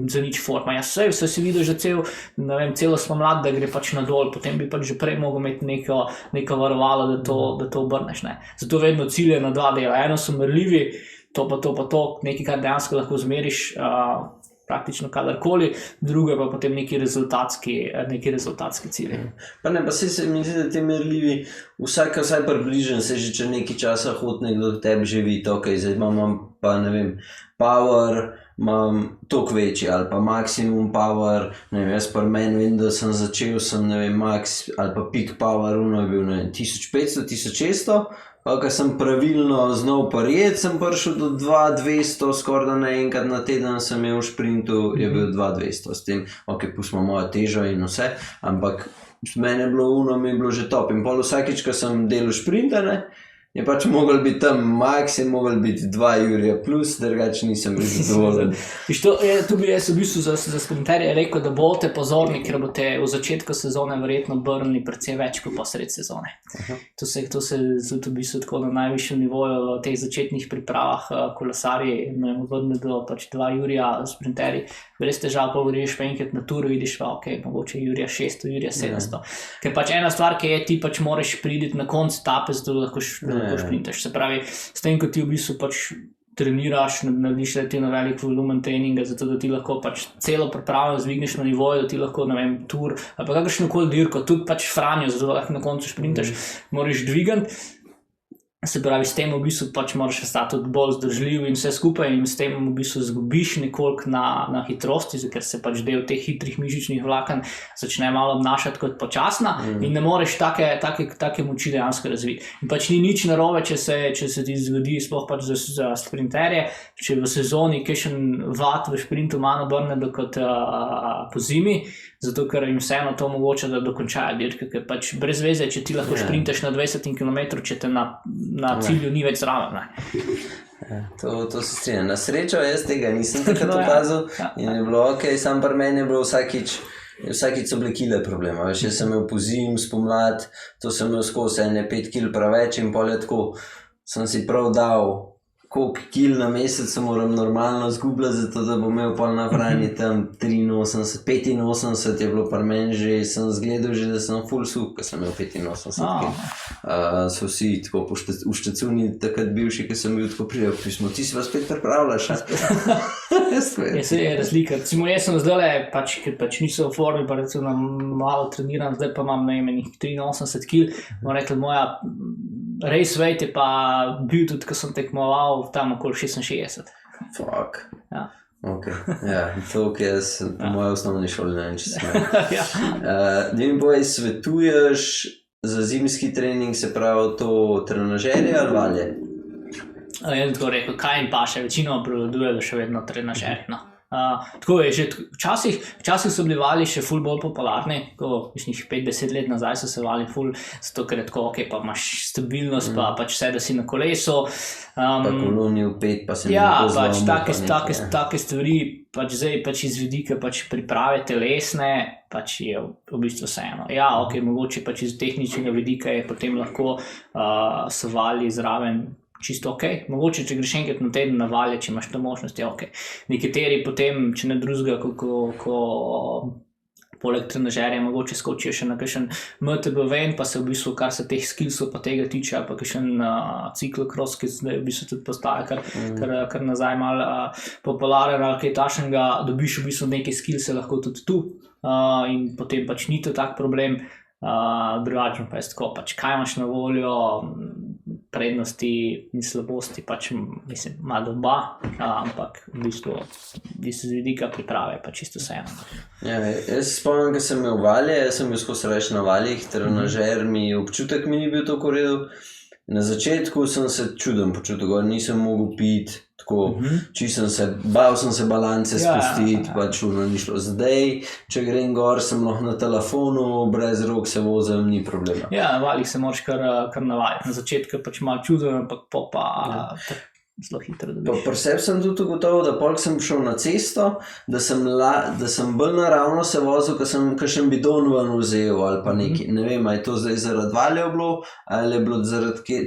za nič forma. Ja, vse si videl že celo spomlad, da gre pač nadol, potem bi pač že prej mogel imeti neko varovalo, da to obrneš, ne. Zato vedno cilje na 2 dela. Eno so merljivi, to pa to, nekaj, kar dejansko lahko zmeriš praktično kadarkoli, drugo je pa potem neki rezultatski cilji. Pa ne, pa se mi zdi, da ti merljivi, vsaj približen se že če nekaj časa hod nekdo v tebi že vidi, ok, zdaj imam pa, ne vem, power, imam toliko večji ali pa maksimum power, ne vem, jaz pri meni vem, da sem začel, ne vem, max ali pa peak power, je bil, ne vem, 1500, 1600, ko sem pravilno znal prijeti, sem prišel do 2200, skoraj da naenkrat na teden sem imel v šprintu, je bil 2200, s tem, ok, pustimo mojo težo in vse, ampak meni je bilo že top in pol vsakič, ko sem delal šprinta, ne, je pač mogel biti tam max, je mogel biti 2 Jurija plus, drugače nisem bil zadovoljen. Tu bi jaz v bistvu za sprinterje rekel, da boste pozorni, ker boste v začetku sezone verjetno brnili precej več kot pa sred sezone. To se tudi v bistvu tako na najvišjem nivoju v teh začetnih pripravah kolesarji, vrne do pač 2 Jurija sprinterji, brez težav pa greš pa enkrat na turu, vidiš pa, ok, mogoče Jurija 600, Jurija 700. Ker pač ena stvar, ki je, ti pač moraš priti na konc etape, zato lahko šprintaš. Se pravi, s tem, ko ti v bistvu pač treniraš, narediš relativno velik volumen treninga, zato da ti lahko pač celo pripravljeno zvigneš na nivoju, da ti lahko, ne vem, tur, ali pa kakršnokoli dirko, tudi pač Franjo, zato da lahko na koncu šprintaš, moraš dvigati. Se pravi, s tem v bistvu pač moraš ostati bolj zdržljiv in vse skupaj in s tem v bistvu zgubiš nekoliko na hitrosti, ker se pač del teh hitrih mišičnih vlaken začne malo obnašati kot počasna in ne moreš take moči dejansko razviti. In pač ni nič narobe, če se ti zgodi, sploh pač za sprinterje, če v sezoni kakšen vat v šprintu manj obrne kot po zimi, zato ker jim vseeno to omogoča, da dokončajo dirke, ker pač brez veze, če ti lahko šprintaš na 20 km, če te na cilju ni več zraven. To se strinjam. Na srečo jaz tega nisem takrat opazil in je bilo ok, sam pri meni je bilo vsakič Vsakič so bile kile problema. Veš, jaz sem imel pozim, spomlad, to sem imel skozi 5 kil preveč in pol je tako, sem si prav dal, koliko kil na mesec se moram normalno zgubljati, zato da bom imel pol na hrani tam 83, 85 je bilo par meni že, sem zgledal že, da sem full suh, ko sem imel 85 kil. So vsi tako v štacuni takrat bivši, ki sem bil tako prijel pismo, ti si vas spet pripravljaš, Je razlika. Recimo, jaz sem zdaj, ker niso v formi, pa recimo malo treniram, zdaj pa imam najmenih 83 kil, bom rekel, moja race weight je pa bil tudi, ko sem tekmoval tam okoli 66. Fuck. Ja. Ok, ja, to, ki jaz po moje osnovni šoli ne vem, če sem. Ja. Da mi boj svetuješ za zimski trening, se pravi to trenažerje ali valje? Jaz bi tako rekel, kaj jim paše, večino prevladujejo še vedno trenažerji. No. Tako je, že včasih so bili vali še ful bolj popularni, ko 5-10 let nazaj so se vali ful, zato ker je tako, ok, pa imaš stabilnost, pa pač vse, da si na kolesu. Pa koloni v 5, pa se mi ja, tako pač zlomil. take stvari, pač zdaj pač iz vidika pač priprave telesne, pač je v bistvu vseeno. Ja, ok, mogoče pač iz tehničnega vidika je potem lahko so vali zraven čisto ok, mogoče če greš enkrat na teden na valje, če imaš to možnost, je ok. Nekateri potem, če ne drugega, ko poleg trenažerja mogoče skočijo še na kakšen MTB ven, pa se v bistvu, kar se teh skillsov pa tega tiče, pa kakšen ciklokros, ki zdaj v bistvu tudi postaja kar nazaj malo popularen ali kaj takšnega, dobiš v bistvu neke skillse lahko tudi tu in potem pač ni to tak problem. Drugačno pa je tako, pač kaj imaš na voljo, prednosti in slabosti, pač mislim, malo oba, ampak v bistvu z vidika priprave pa čisto vseeno. Ja, jaz spomnim, ko sem imel valje, jaz sem bil skozi reč na valjih, trenažer občutek mi ni bil tako v redu. Na začetku sem se čudem počutil, nisem mogel piti, tako, bal sem se balance spustiti, pač ni šlo. Zdaj, če grem gor, sem lahko na telefonu, brez rok se vozim, ni problema. Ja, na valjih se moraš kar navajati. Na začetku pač malo čudem, ampak pa zelo hitro dobiš. Pri sebi sem tudi ugotovil, da polk sem šel na cesto, da sem bolj naravno se vozil, ko sem kakšen bidon ven vzel ali pa nekaj. Ne vem, ali je to zdaj zaradi valja bilo, ali je bilo zaradi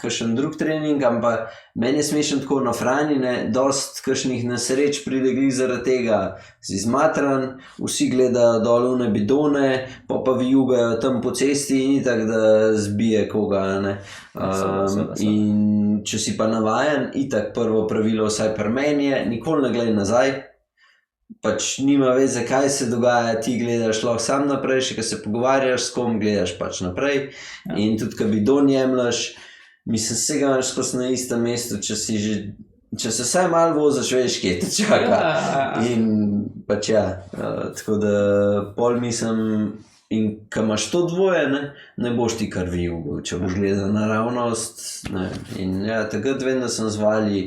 kakšen drug trening, ampak meni je smešen tako na Franji, dost kakšnih nesreč pride glih zaradi tega, si zmatran, vsi gledajo dol une bidone, pa vijugajo tam po cesti in tako, da zbije koga, ne. In če si pa navajen, itak prvo pravilo vsaj pri meni je, nikoli ne gledaj nazaj, pač nima veze, kaj se dogaja, ti gledaš lahko sam naprej, še ko se pogovarjaš s kom, gledaš pač naprej in tudi, ko bidon jemljaš, mislim, vsega imaš skozi na istem mestu, če se vsaj malo voziš, veš, kje te čaka. In pač ja, tako da pol mislim, in ko imaš to dvoje, ne boš ti kar vijugel, če boš gledal naravnost. In ja, takrat vem, da sem z valji,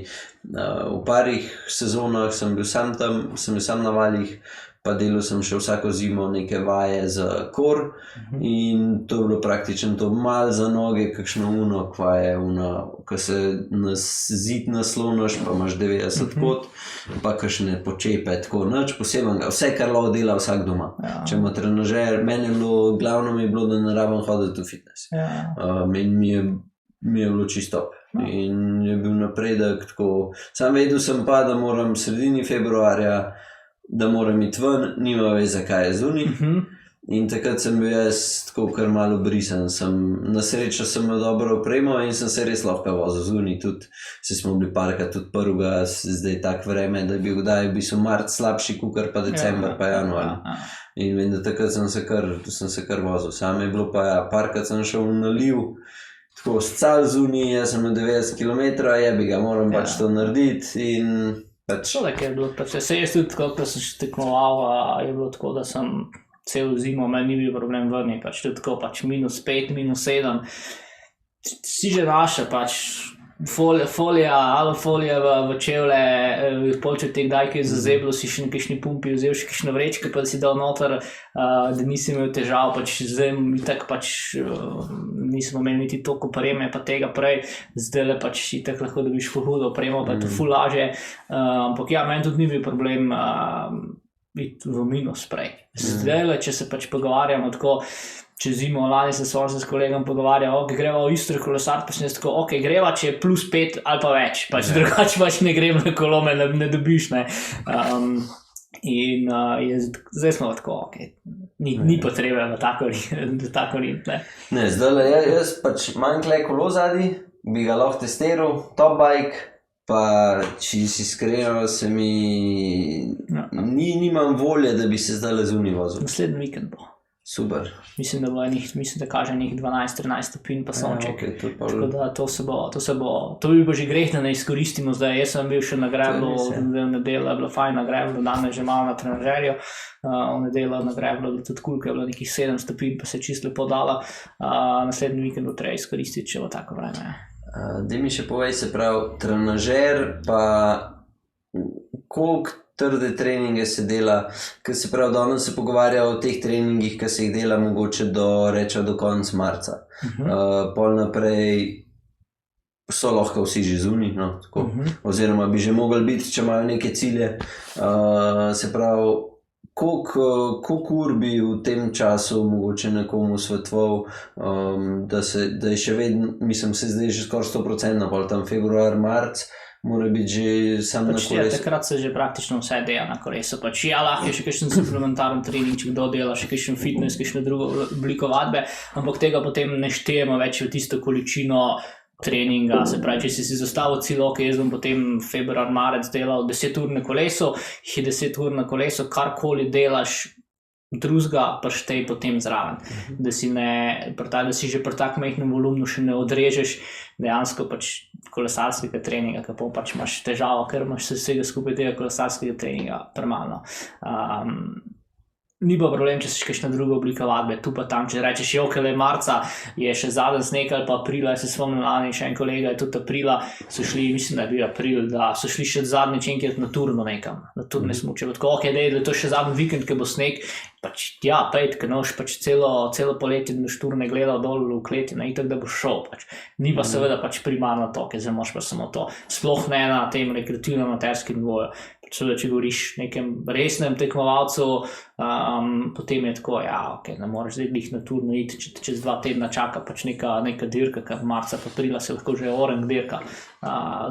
v parih sezonah sem bil sam tam, sem bil sam na valjih, pa delal sem še vsako zimo neke vaje za kor in to je bilo praktično to malo za noge, kakšno uno, kva je uno, ko se na zid nasloniš, pa imaš 90 kot, pa kakšne počepe, tako nič posebenega, vse kar lahko dela vsak doma. Če ima trenažer, meni je bilo, glavno mi je bilo, da ne rabim hoditi v fitness. Mi je bilo čisto. In je bil napredek tako, sam vedel sem pa, da moram sredini februarja, da moram iti ven, nima veze, kaj je zunaj. In takrat sem bil jaz tako kar malo brisen. Na srečo sem imel dobro opremo in sem se res lahko vozil zunaj. Tudi se smo bili parkrat tudi prvega, zdaj tak vreme, da je bil kdaj v bistvu mart slabši kukar pa december pa januar. In vem, da takrat sem se kar vozil. Sam je bilo pa parkrat sem šel v naliv, tako scal zunaj, jaz sem 90 km, jebi ga, moram pač to narediti in pač. Človek je bilo, pač se jaz tudi, ko sem še tekmoval, je bilo tako, da sem cel zimo, meni ni bil problem vrni, pač tudi tako, pač -5, -7, si že naša, pač folija, alufolija v čevlje, polče te kdaj, ki je zazeblo, si še nekajšnji pumpi vzel še kakšne vrečke, pa da si dal noter, da nisi imel težav, pač zdaj itak pač nismo imeli niti toliko opreme, pa tega prej, zdaj le pač itak lahko dobiš ful hudo opremo, pa je to ful lažje, ampak ja, meni tudi ni bil problem, biti v minus prej. Zdaj, če se pač pogovarjamo tako, čez zimo, lani se s kolegom pogovarjal, greva v Istro kolesar, pa sem jaz tako, greva, če je +5 ali pa več, pač drugače pač ne grem na kolo, me ne dobiš, ne. Zdaj smo tako, ni potrebe v tako rit, ne. Ne, zdaj jaz pač manj kle kolo zadnji, bi ga lahko testiral, top bike, pa če si iskreno, nimam volje, da bi se zdaj zunaj vozil. Naslednji vikend bo. Super. Mislim, da kaže nekih 12-13 stopinj pa sonček. Tako da to bi bilo že greh, da ne izkoristimo zdaj. Jaz sem bil še na greblu, v nedeljo je bilo fajn na greblu, danes že malo na trenažerju. V nedeljo na greblu je bilo tudi cool, ker je bilo nekih 7 stopinj, pa se je čisto lepo dala. Naslednji vikend bo treba izkoristiti, če bo tako vreme. Daj mi še povej, se pravi, trenažer, pa koliko trde treninge se dela, ker se pravi, danes se pogovarja o teh treningih, ki se jih dela mogoče do konca marca. Pol naprej so lahko vsi že zunaj, no, tako. Oziroma bi že mogli biti, če imajo neke cilje. Se pravi, koliko ur bi v tem času mogoče nekomu svetoval, da je še vedno, mislim, se zdaj že skoraj 100%, pol tam februar, marc, mora biti že sam na kolesu. Takrat se že praktično vse dela na kolesu. Lahko je še kakšen suplementaren trening, če kdo dela, še kakšen fitness, kakšno drugo obliko vadbe, ampak tega potem ne štejemo več v tisto količino treninga. Se pravi, če si zastavil cilj, jaz bom potem februar, marec delal 10 ur na kolesu, je 10 ur na kolesu, karkoli delaš drugega, pa štej potem zraven. Da si že pri tak majhnem volumnu še ne odrežeš dejansko pač kolesarskega treninga, ker pač imaš težavo, ker imaš vsega skupaj tega kolesarskega treninga premalo. Ni pa problem, če si kakšna druga oblika vadbe, tu pa tam, če rečeš, marca je še zadnji sneg ali pa aprila, se spomnim lani, še en kolega je tudi aprila, so šli, mislim, da je bil april, da so šli še zadnjič enkrat na turno nekam, na turne smuče, tako, da je to še zadnji vikend, ker bo sneg, pač pejt, ker noš pač celo poletje boš turne gledal dol v kleti, in tako da boš šel, pač. Ni pa seveda pač primarno to, ker zdaj moš pa samo to, sploh ne na tem rekreativnem amaterskem nivoju. Seveda, če govoriš nekem resnem tekmovalcu, potem je tako, ne moreš zdaj glih na turno iti, če čez 2 tedna čaka pač neka dirka, ker marca pa aprila se lahko že orang dirka,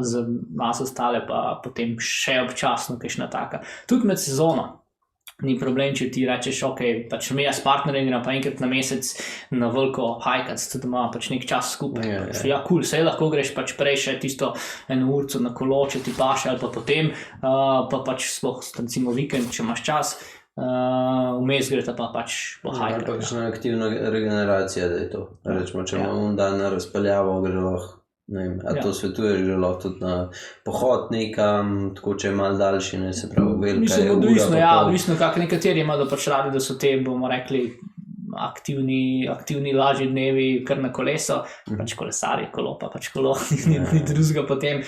za nas ostale pa potem še občasno kakšna taka. Tudi med sezono ni problem, če ti rečeš, pač mi s partnerjem grem pa enkrat na mesec na veliko hajkat, tudi ima pač nek čas skupaj. Cool, sej lahko greš pač prej še tisto eno urco na kolo, če ti paše, ali pa potem, pa pač sploh, recimo vikend, če imaš čas, vmes greta pa pač po hajkat. Pa kakšna aktivna regeneracija, da je to. Rečemo, če ima dan na razpeljavo, gre lahko. To svetuješ, gre lahko tudi na pohod nekam, tako če je malo daljši, ne, se pravi, velika je ura. Odvisno, kak nekateri imajo pač radi, da so te, bomo rekli, aktivni lažji dnevi kar na koleso, pač kolesarje, kolo pa pač kolo, ni drugega potem.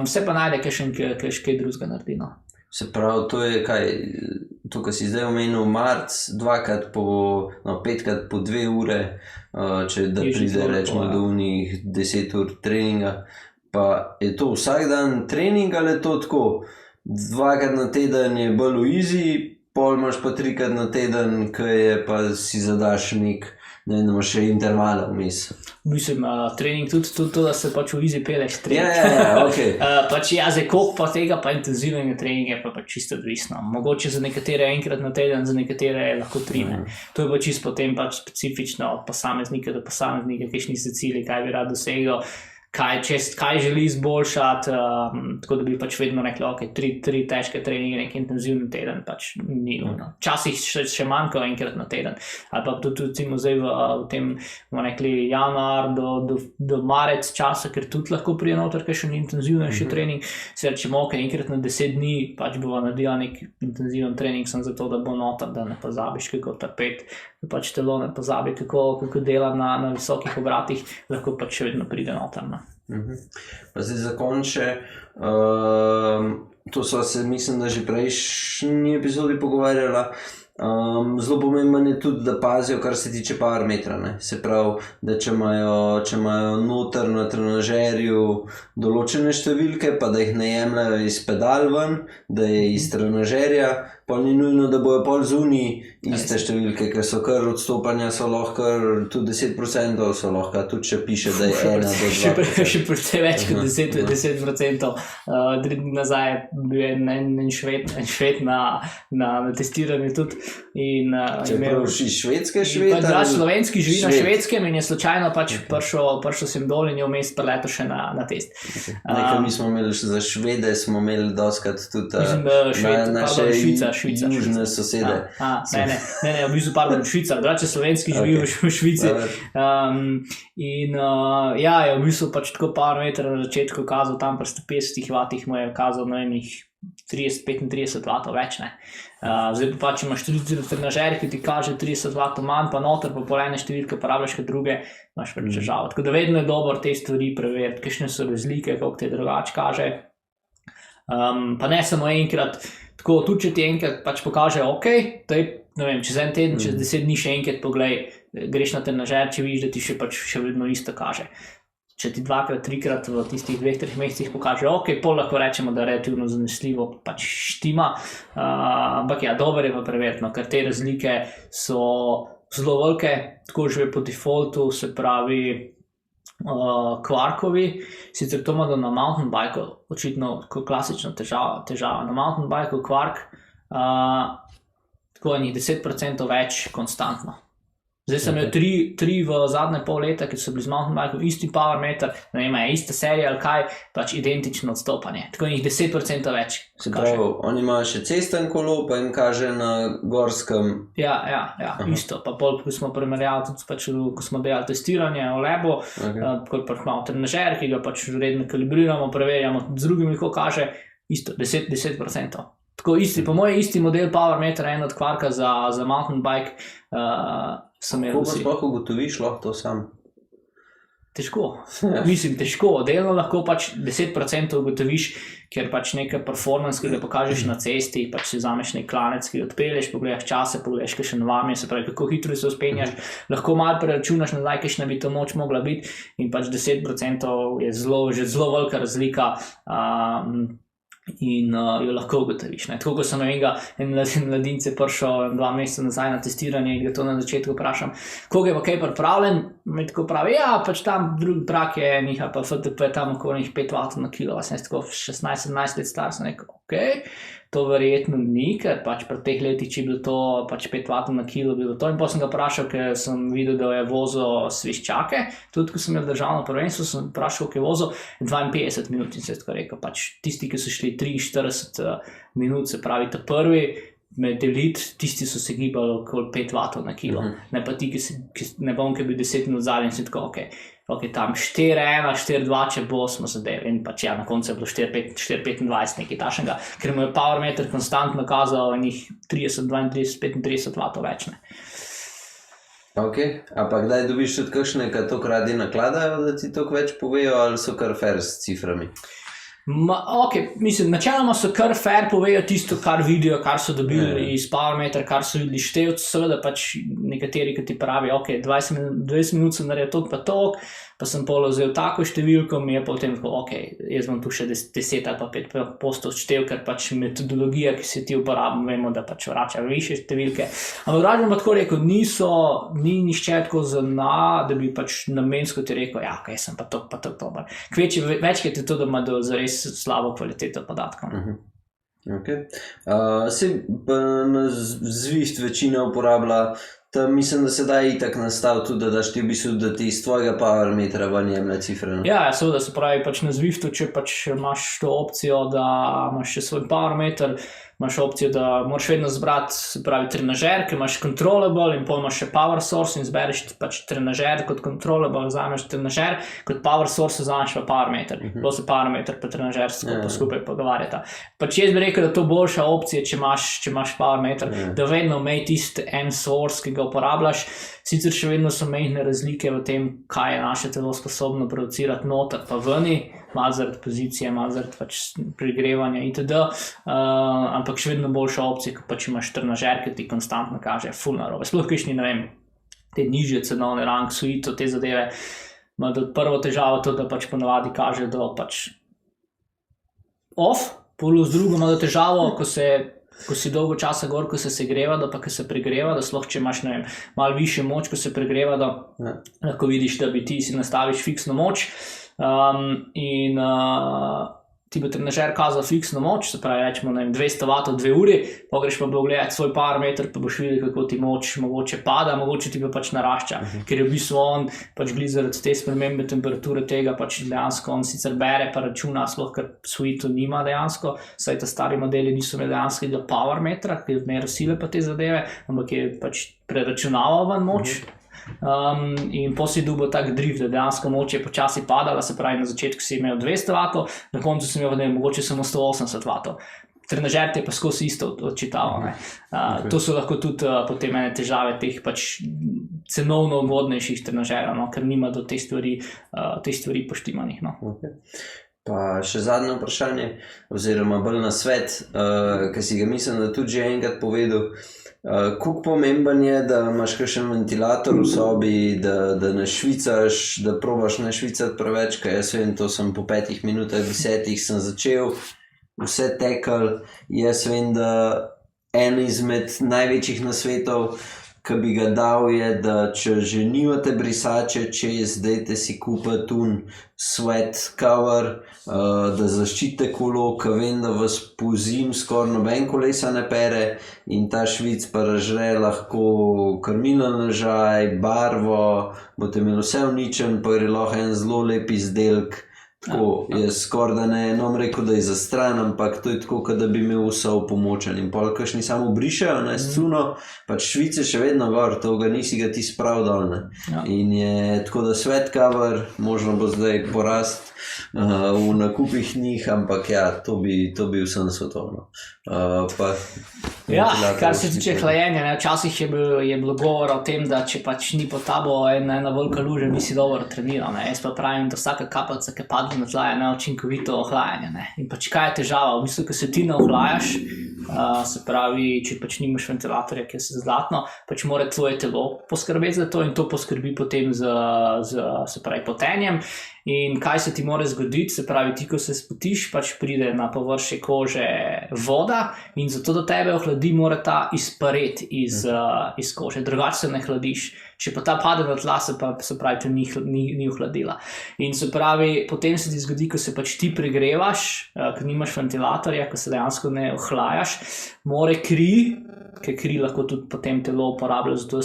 Se pa najde kaj drugega naredi, no. Se pravi, to je kaj, to, kar si zdaj omenil, marc, 5krat po 2 ure, če da pride, rečemo, do unih 10 ur treninga, pa je to vsak dan trening ali je to tako, 2krat na teden je bolj v easy, pol imaš pa 3krat na teden, ki je pa si zadaš ne imaš še intervala vmes. Mislim, trening tudi to, da se pač v easy peleš trening. Okay. Pač zdaj koliko pa tega, pa intenzivnega treninga je pa čisto odvisno. Mogoče za nekatere enkrat na teden, za nekatere je lahko 3. To je pa čisto potem pač specifično od posameznika do posameznika, kakšni so cilji, kaj bi rad dosegel, kaj želi izboljšati, tako da bi pač vedno rekli, 3 težke treninge, nek intenzivni teden, pač ni nujno. Včasih še manj kot enkrat na teden. Ali pa tudi zdaj v tem, bomo rekli, januar do marec časa, ker tudi lahko prije noter kakšen intenzivnejši trening, se rečemo, enkrat na 10 dni pač bova naredila nek intenziven trening, sem zato, da bo noter, da ne pozabiš kako trpeti, da pač telo ne pozabi, kako dela na visokih obratih, lahko pač še vedno pride noter. Pa zdaj za konče, to so se, mislim, da že prejšnji epizodi pogovarjala, zelo pomemben je tudi, da pazijo, kar se tiče parametra, ne. Se pravi, da če imajo noter na trenažerju določene številke, pa da jih ne jemljajo iz pedal ven, da je iz trenažerja, Pa ni nujno, da bojo pol zunaj iste številke, ker so kar odstopanja, so lahko tudi 10%, so lahko tudi še piše, da je 1 do 2%. Še precej več kot 10%. 3 dni nazaj bil en šved na testiranju tudi. Čeprav iz Švedske šved? Slovenski živi na Švedskem in je slučajno pač prišel sem dol in je vmes preletel še na test. Nekaj mi smo imeli za Švede, smo imeli doskrat tudi naše južne sosede. Ne, v bistvu pardon, Švicar, drugače slovenski živi v Švici. Je v bistvu pač tako par metrov na začetku kazal, tam pri 150 vatih mu je kazal na enih 30-35 vatov več, ne. Zdaj pa pač imaš trenažer, ki ti kaže 30 vatov manj, pa noter, pa pol ene številke porabljaš kot druge, imaš pač težavo. Tako da vedno je dobro te stvari preveriti, kakšne so razlike, kako te drugače kaže. Pa ne samo enkrat, tako tudi če ti enkrat pač pokaže, ne vem, čez en teden, čez 10 dni še enkrat poglej, greš na trenažer, če vidiš, da ti še vedno isto kaže. Če ti 2-krat, 3-krat v tistih 2-3 mesecih pokaže, pol lahko rečemo, da relativno zanesljivo pač štima, ampak ja, dobro je pa preveriti, ker te razlike so zelo velike, tako že po defaultu, se pravi kvarkovi, sicer to ima na mountain bikeu, očitno klasična težava. Na mountain bikeu kvark tako enih 10% več konstantno. Zdaj sem imel 3 v zadnje pol leta, ki so bili z mountain bikeom isti power meter, ne vem, je ista serija ali kaj, pač identično odstopanje. Tako enih 10% več. Se pravi, oni imajo še cesten kolo, pa jim kaže na gorskem. Ja, isto. Pa pol, ko smo primerjali tudi pač, ko smo delali testiranje v labo, ko imamo trenažer, ki ga pač redno kalibriramo, preverjamo, z drugimi ko kaže, isto, 10%. Tako isti, po moje isti model power metra, en od kvarka za mountain bike, Kako pa sploh ugotoviš lahko to sam? Težko. Mislim, težko. Delno lahko pač 10% ugotoviš, ker pač nekaj performance, ki ga pokažeš na cesti, pač si vzameš nek klanec, ki odpelješ, pogledaš čase, pogledaš kakšen varmi, se pravi, kako hitro se uspenjaš, lahko malo preračunaš nazaj, kakšna bi to moč mogla biti in pač 10% je že zelo velika razlika, in jo lahko ugotoviš. Tako, ko sem en mladince prišel 2 meseca nazaj na testiranje in ga to na začetku vprašam, koga je pa kaj pripravljen, mi tako pravi, pač tam drugi prak je njih, pa FTP je tam okoli 5 vatov na kilo, sem tako 16-17 let star, sem rekel, to verjetno ni, ker pač pri teh letih, če je bilo to pač 5 vatov na kilo, bilo to. In potem sem ga vprašal, ker sem videl, da je vozil sviščake, tudi ko sem imel državno prvenstvo, sem vprašal, koliko je vozil, 52 minut in se je tako rekel, pač tisti, ki so šli 43 minut, se pravi, ta prvi, med elit, tisti so se gibali okoli 5 vatov na kilo, ne pa ti, ne bom, ki bi 10 minut zadnji in si tako, tam 4-1, 4-2, če bo, smo zadeli. In pač na koncu je bilo 4-25 nekaj tašnega, ker mu je power meter konstantno kazal enih 30, 32, 35 vatov več. Ampak kdaj dobiš tudi kakšne, ki to radi nakladajo, da ti toliko več povejo, ali so kar fair s ciframi? Mislim, načeloma so kar fair, povejo tisto, kar vidijo, kar so dobili iz power meter, kar so videli števci, seveda pač nekateri, ki ti pravi, 20 minut sem naredil toliko pa toliko, pa sem vzel tako številko, mi je potem tako, jaz bom tu še 10 ali pa 5 postov štev, ker pač metodologija, ki se ti uporabim, vemo, da pač vrača više številke. Ampak ražem pa tako rekel, ni nišče tako da bi pač namensko ti rekel, sem pa toliko dober. Večkrat je to, da ima zares slabo kvaliteto podatkov. Se na Zwift večina uporablja, mislim, da se da itak nastaviti tudi, da daš ti v bistvu, da ti iz tvojega power metra ven jemlje cifre. Ja, seveda, se pravi, pač na Zwiftu, če pač imaš to opcijo, da imaš še svoj power meter, imaš opcijo, da moraš vedno zbrati, se pravi, trenažer, ki imaš controllable in potem imaš še power source in zbereš pač trenažer kot controllable, vzameš trenažer, kot power source vzameš pa power meter. To se power meter pa trenažer skupaj pogovarjata. Pač jaz bi rekel, da to boljša opcija, če imaš power meter, da vedno imej tisti en source, ki ga uporabljaš. Sicer še vedno so majhne razlike v tem, kaj je naše telo sposobno producirati noter pa veni, malo zaradi pozicije, malo zaradi pač pregrevanja itd. Ampak še vedno boljša opcija, ko pač imaš trenažer, ki ti konstantno kaže ful narobe. Sploh kišni, ne vem, te nižje cenovne rank, suito, te zadeve, ima prvo težavo to, da pač ponavadi kaže, da pač off, plus drugo ima težavo, ko se ko si dolgo časa gor, ko se segreva, da pa ko se pregreva, da sploh če imaš, ne vem, malo višjo moč, ko se pregreva, da lahko vidiš, da bi ti si nastaviš fiksno moč in ti bo trenažer kazal fiksno moč, se pravi, rečemo, ne vem, 200 W 2 uri, pa greš pa gledati svoj parameter, pa boš videl, kako ti moč mogoče pada, mogoče ti pa pač narašča, ker je v bistvu on pač glih zaradi te spremembe temperature tega pač dejansko on sicer bere pa računa, sploh ker Sweetu nima dejansko, saj ta stari modeli niso imeli dejanskega power metra, ki je odmeril sile pa te zadeve, ampak je pač preračunaval ven moč. In potem si dobil tak drift, da dejansko moč je počasi padala, se pravi, na začetku si imel 200 W, na koncu si imel, ne vem, mogoče samo 180 W. Trenažer te pa skozi isto odčitaval. To so lahko tudi potem ene težave teh pač cenovno ugodnejših trenažerov, ker nima do te stvari poštimanih. Pa še zadnje vprašanje, oziroma bolj na svet, ki si ga mislim, da tudi že enkrat povedal, koliko pomemben je, da imaš kakšen ventilator v sobi, da ne švicaš, da probaš ne švicati preveč, ker jaz vem, to sem po 5 minutah, 10 sem začel, vse tekel, jaz vem, da en izmed največjih nasvetov, ki bi ga dal, je, da če že nimate brisače, dajte si kupiti sweat cover, da zaščite kolo, ker vem, da vas po zim skoraj noben kolesa ne pere in ta švic pa razžre lahko krmilen ležaj, barvo, boste imeli vse uničen, pa gre lahko en zelo lep izdelek. Tako, jaz skoraj da ne bom rekel, da je za stran, ampak to je tako, kot da bi imel vse pomočen in pol, kakšni samo brišejo, ne, s cuno, pač švice še vedno gor, to ga nisi ga ti sprav dol, ne. In je tako, da sweat cover, možno bo zdaj porast v nakupih njih, ampak ja, to bi vsem svetovno. Kar se tiče hlajenja, včasih je bilo govora o tem, da če pač ni pod tabo ena velika luža, nisi dobro treniral, ne. Jaz pa pravim, da vsaka kapljica, ki padla na tla, je neučinkovito ohlajanje, ne. In pač kaj je težava? V bistvu, ko se ti ne ohlajaš, se pravi, če pač nimaš ventilatorja, ki je se zlatno, pač mora tvoje telo poskrbeti za to in to poskrbi potem se pravi, potenjem. In kaj se ti mora zgoditi, se pravi, ti, ko se spotiš, pač pride na površje kože voda in zato da tebe ohladi, mora ta izpareti iz kože, drugače se ne hladiš. Če pa ta pade na tla, se pravi, to ni ohladila. In se pravi, potem se ti zgodi, ko se pač ti pregrevaš, ko nimaš ventilatorja, ko se dejansko ne ohlajaš, more kri, ker kri lahko tudi potem telo uporablja zato,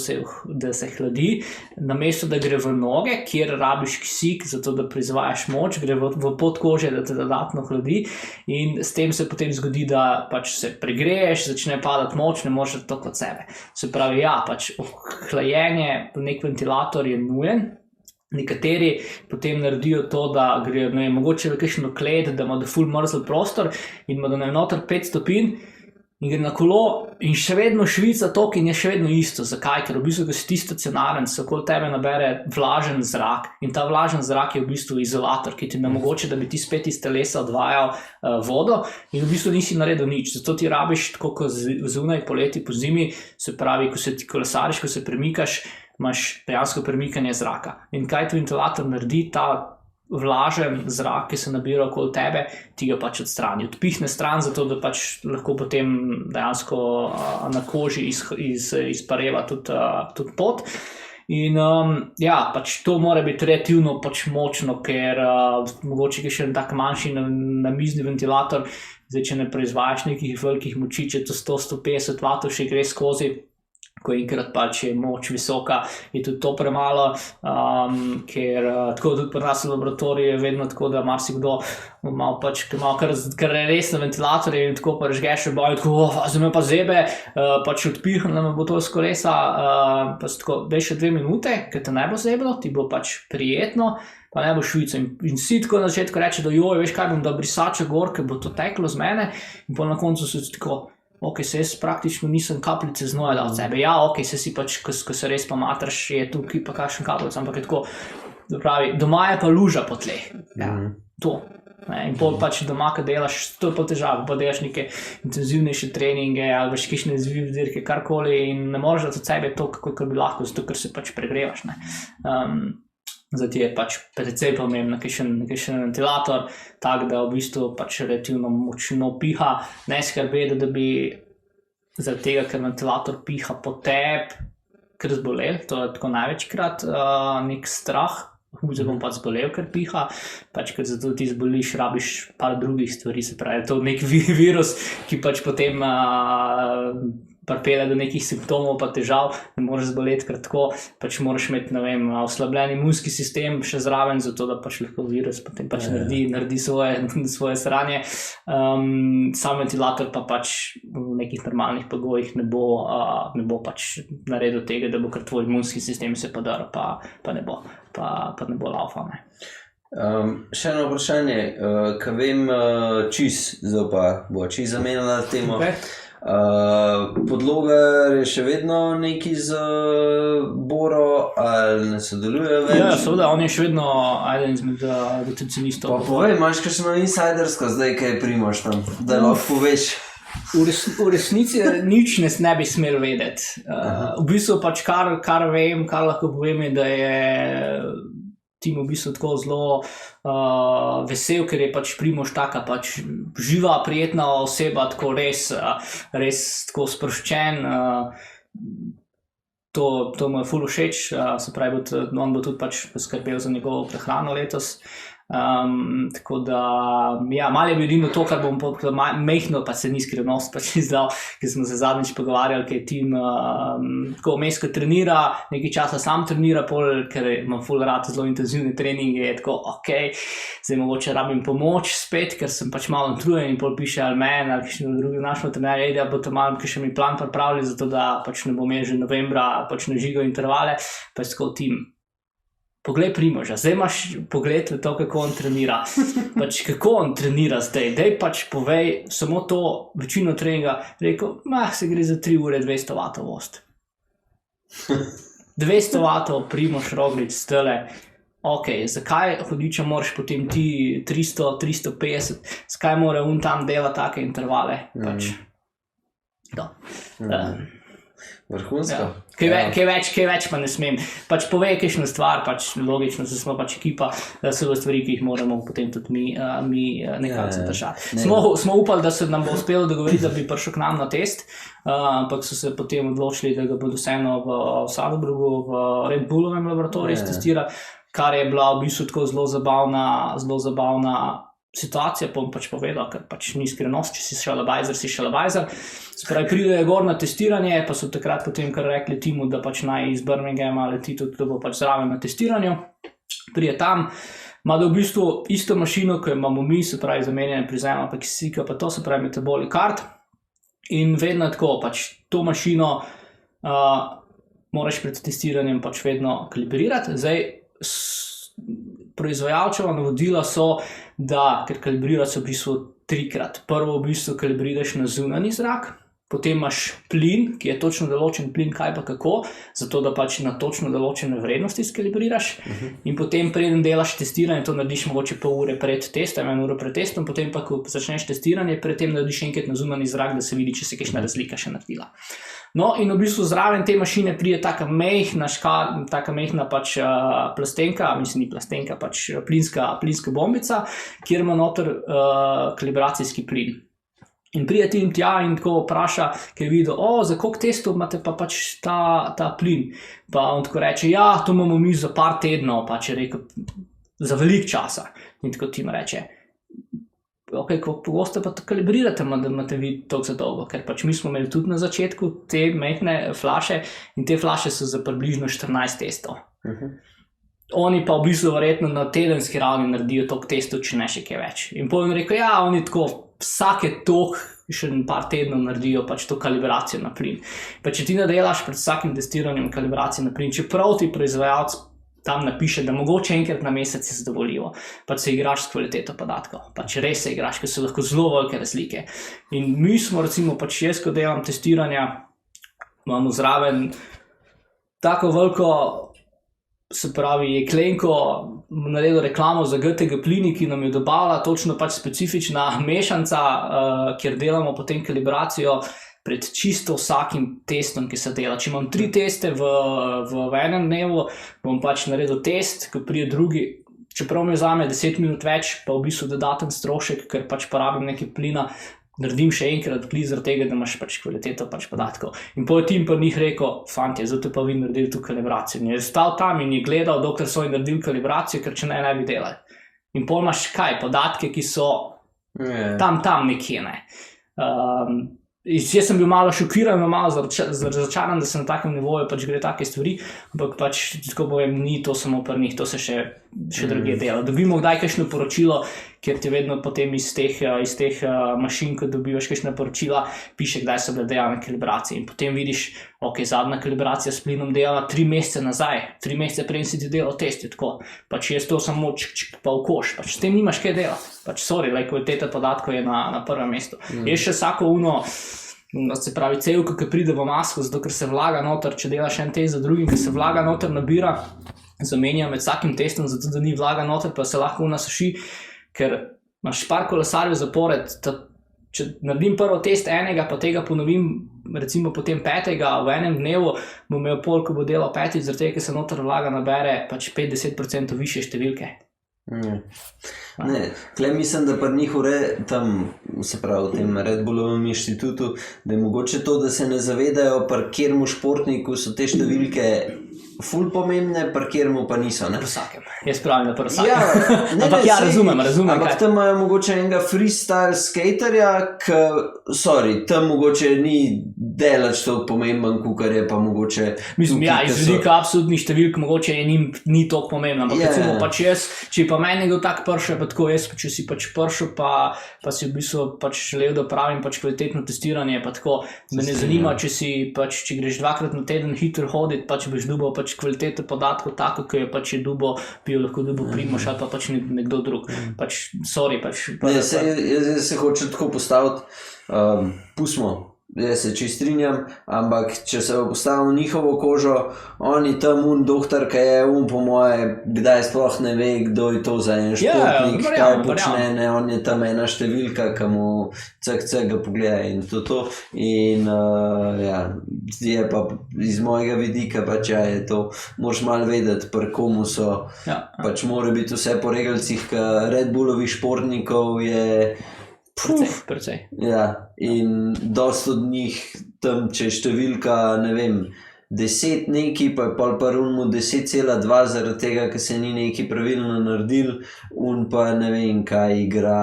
da se hladi, namesto da gre v noge, kjer rabiš kisik, zato da proizvajaš moč, gre v podkože, da te dodatno hladi in s tem se potem zgodi, da pač se pregreješ, začne padati moč, ne moreš to kot sebe. Se pravi, ja, pač hlajenje, nek ventilator je nujen. Nekateri potem naredijo to, da grejo, ne vem, mogoče v kakšno klet, da ima da ful mrzel prostor in ima da ne noter 5 stopinj in gre na kolo in še vedno švica tok in je še vedno isto. Zakaj? Ker v bistvu, ko si ti stacionaren, se okoli tebe nabere vlažen zrak in ta vlažen zrak je v bistvu izolator, ki ti ne mogoče, da bi ti spet iz telesa odvajal vodo in v bistvu nisi naredil nič. Zato ti rabiš, tako kot zunaj poleti, po zimi, se pravi, ko se ti kolesariš, ko se premikaš, imaš dejansko premikanje zraka. In kaj ti ventilator naredi, ta vlažen zrak, ki se nabira okoli tebe, ti ga pač odstrani. Odpihne stran, zato da pač lahko potem dejansko na koži izpareva tudi pot. In ja, pač to mora biti relativno pač močno, ker mogoče je še en tak manjši namizni ventilator, zdaj če ne proizvajaš nekih velikih moči, če to 100-150 W še gre skozi, ko enkrat pač je moč visoka, je tudi to premalo, ker tako tudi pri nas v laboratoriju je vedno tako, da marsikdo malo pač, ki malo kar resne ventilatorje in tako pa žgeš v boju, tako, zdaj me pa zebe, pač odpihnem, da me bo to iz kolesa, pa se tako, daj še 2 minute, ker te ne bo zeblo, ti bo pač prijetno, pa ne bo švico. In si tako na začetku reče, da joj, veš kaj, bom da brisača gor, ker bo to teklo z mene in pa na koncu se tako, ok, se jaz praktično nisem kapljice znoja dal od sebe. Ja, ok, se si pač, ko se res pa matraš, je tukaj pa kakšen kapljic, ampak je tako, da pravi, doma je pa luža po tleh. Ja, to. In pol pač doma, ko delaš, to je pa težava, pa delaš neke intenzivnejše treninge ali veš kakšne dirke, karkoli in ne moreš dati od sebe to, kako bi lahko, zato ker se pač pregrevaš. Zato je pač precej pomembno kakšen ventilator, tak, da v bistvu pač relativno močno piha, ne skrbeti, da bi zaradi tega, ker ventilator piha po tebi, ker zbolel, to je tako največkrat nek strah, bom pač zbolel, ker piha, pač ker zato ti zboliš, rabiš par drugih stvari, se pravi, to je nek virus, ki pač potem pripelje do nekih simptomov pa težav, ne moreš zboleti kar tako, pač moraš imeti, ne vem, oslabljen imunski sistem še zraven, zato da pač lahko virus potem pač naredi svoje sranje. Sam ventilator pa pač v nekih normalnih pogojih ne bo pač naredil tega, da bo kar tvoj imunski sistem se podaril, pa ne bo laufal. Še eno vprašanje, ko vem, zdaj pa bo zamenjala temo. Podloga je še vedno neki z Boro ali ne sodeluje več? Ja, seveda, on je še vedno eden izmed rotacionistov. Pa povej, imaš kakšno insidersko zdaj, kaj Primož tam, da lahko poveš? V resnici nič ne bi smel vedeti. V bistvu pač kar vem, kar lahko povem, je, da je Tim v bistvu tako zelo vesel, ker je pač Primož taka pač živa, prijetna oseba, tako res tako sproščen. To mu je ful všeč, se pravi, on bo tudi pač poskrbel za njegovo prehrano letos. Tako da, ja, malo je bil to, kar bom mehno, pa se ni skrivnost pač izdal, ker smo se zadnjič pogovarjali, ker Tim tako vmesko trenira, nekaj časa sam trenira, ker imam ful rad zelo intenzivne treninge, je tako, zdaj mogoče rabim pomoč spet, ker sem pač malo utrujen in pol piše ali meni, ali kakšni drugi našo trenerja, da bo to malo, ki še mi plan pripravili, zato da pač ne bom imel že novembra pač nažigal intervale, pa je tako Tim. Poglej Primoža, zdaj imaš pogled v to, kako on trenira. Pač kako on trenira zdaj, daj pač povej samo to večino treninga. Rekel, se gre za 3 ure 200 vatov vost. 200 vatov Primož Roglič stele. Zakaj hudiča moraš potem ti 300, 350, zakaj mora on tam delati take intervale? Pač, Vrhunsko. Kaj več pa ne smem. Pač povej kakšno stvar, pač logično, da smo pač ekipa, da so stvari, ki jih moramo potem tudi mi nekako zadržati. Smo upali, da se nam bo uspelo dogovoriti, da bi prišel k nam na test, ampak so se potem odločili, da ga bodo vseeno v Salzburgu, v Red Bullovem laboratoriju testirali, kar je bila v bistvu tako zelo zabavna situacija, bom pač povedal, ker pač ni skrivnost, če si šalabajzer, si šalabajzer. Se pravi, pridejo gor na testiranje, pa so takrat potem kar rekli Timu, da pač naj iz Birminghama leti tudi, da bo pač zraven na testiranju. Pride tam, ima da v bistvu isto mašino, ko imamo mi, se pravi zamenjanje prizema, pa kisika, pa to se pravi metabolic card. In vedno tako, pač to mašino moraš pred testiranjem pač vedno kalibrirati. Zdaj, proizvajalčeva navodila so, da, ker kalibriraš v bistvu 3-krat. Prvo v bistvu kalibriraš na zunanji zrak, potem imaš plin, ki je točno določen plin, kaj pa kako, zato da pač na točno določene vrednosti skalibriraš. In potem preden delaš testiranje, to narediš mogoče pol ure pred testom, 1 uro pred testom, potem pa, ko začneš testiranje, predtem narediš enkrat na zunanji zrak, da se vidi, če se kakšna razlika še naredila. No, in v bistvu zraven te mašine pride taka mehna pač plastenka, mislim ni plastenka, pač plinska bombica, kjer ima noter kalibracijski plin. In pride Tim tja in tako vpraša, ker je videl, za koliko testov imate pa pač ta plin. Pa on tako reče, to imamo mi za par tednov, pač je rekel, za veliko časa. In tako Tim reče, kako pogosto pa to kalibrirate, da imate vi toliko za dolgo, ker pač mi smo imeli tudi na začetku te mehne flaše in te flaše so za približno 14 testov. Oni pa v bistvu verjetno na tedenski ravni naredijo toliko testov, če ne še kaj več. In potem rekel, oni tako vsake toliko še par tednov naredijo pač to kalibracijo na plin. Pa če ti ne delaš pred vsakim testiranjem kalibracije na plin, čeprav ti proizvajalec tam napiše, da mogoče enkrat na mesec je zadovoljivo, pač se igraš s kvaliteto podatkov, pač res se igraš, ker so lahko zelo velike razlike. In mi smo recimo, pač jaz, ko delam testiranja, imamo zraven tako veliko, se pravi, jeklenko, naredil reklamo za GTG plini, ki nam je dobavila točno pač specifična mešanca, kjer delamo potem kalibracijo pred čisto vsakim testom, ki se dela. Če imam 3 teste v enem dnevu, bom pač naredil test, ko prije drugi, čeprav mi vzame 10 minut več, pa v bistvu dodaten strošek, ker pač porabim nekaj plina, naredim še enkrat, zaradi tega, da imaš pač kvaliteto pač podatkov. In potem tim pa njih rekel, fantje, zato pa vi naredili tu kalibracijo. In je stal tam in je gledal, dokler so jim naredili kalibracijo, ker če ne bi delali. In potem imaš kaj, podatke, ki so tam nekje, ne. Jaz sem bil malo šokiran, malo razočaran, da se na takem nivoju pač gre take stvari, ampak pač, tako povem, ni to samo pri njih, to se še druge dela. Dobimo kdaj kakšno poročilo, kjer ti vedno potem iz teh mašin, ko dobivaš kakšna poročila, piše, kdaj so bile delane kalibracije. In potem vidiš, zadnja kalibracija s plinom delala 3 mesece nazaj, 3 mesece prej si ti delal testi, tako. Pač jaz to samo pa v koš, pač s tem nimaš kaj delati. Pač sorry, kvaliteta podatkov je na prvem mestu. Je še vsako se pravi, cevka, ki pride v masko, zato ker se vlaga noter, če delaš en test za drugim, ki se vlaga noter, nabira, zamenja med vsakim testom, zato da ni vlaga noter, pa se lahko suši, ker imaš par kolesarjev zapored, če naredim prvo test enega, pa tega ponovim, recimo potem 5. v enem dnevu, bom imel pol, ko bo delal 5, zaradi tega, ker se noter vlaga nabere pač 50% više številke. Ne, tle mislim, da pa njih tam, se pravi, v tem Red Bullovem inštitutu, da je mogoče to, da se ne zavedajo, pri kjermu športniku so te številke ful pomembne, pri kjermu pa niso, ne? Pri vsakem. Jaz pravim, da pri vsakem. Ampak ja, razumem. Ampak tam imajo mogoče enega freestyle skaterja, tam mogoče ni delač toliko pomemben, kukar je pa mogoče... Mislim, iz vidika absolutnih številk mogoče ni toliko pomembno, ampak recimo pač jaz, če pa meni nekdo tak pršel, pa tako jaz, če si pač pršel, pa si v bistvu pač želel, da pravim pač kvalitetno testiranje, pa tako, me ne zanima, če greš 2-krat na teden hitro hoditi, pač boš dobil pač kvalitete podatkov tako, ki je pač bi jo lahko dobil Primož ali pa pač nekdo drug. Pač, sorry, pač... Jaz se hočem tako postaviti, pustimo, jaz se čisto strinjam, ampak če se postavimo njihovo kožo, oni tam doktor, ki je po moje, kdaj sploh ne ve, kdo je to za en športnik, kaj počne, ne, on je tam ena številka, ki mu cek ga pogleda in to. In je pa iz mojega vidika, pač je to, moraš malo vedeti, pri komu so, pač mora biti vse po regalcih, ki Red Bullovih športnikov je precej. Ja, in dosti od njih tam, če je številka, ne vem, 10 neki, pa je pol parunmu 10,2 zaradi tega, ker se ni neki pravilno naredil, pa ne vem, kaj igra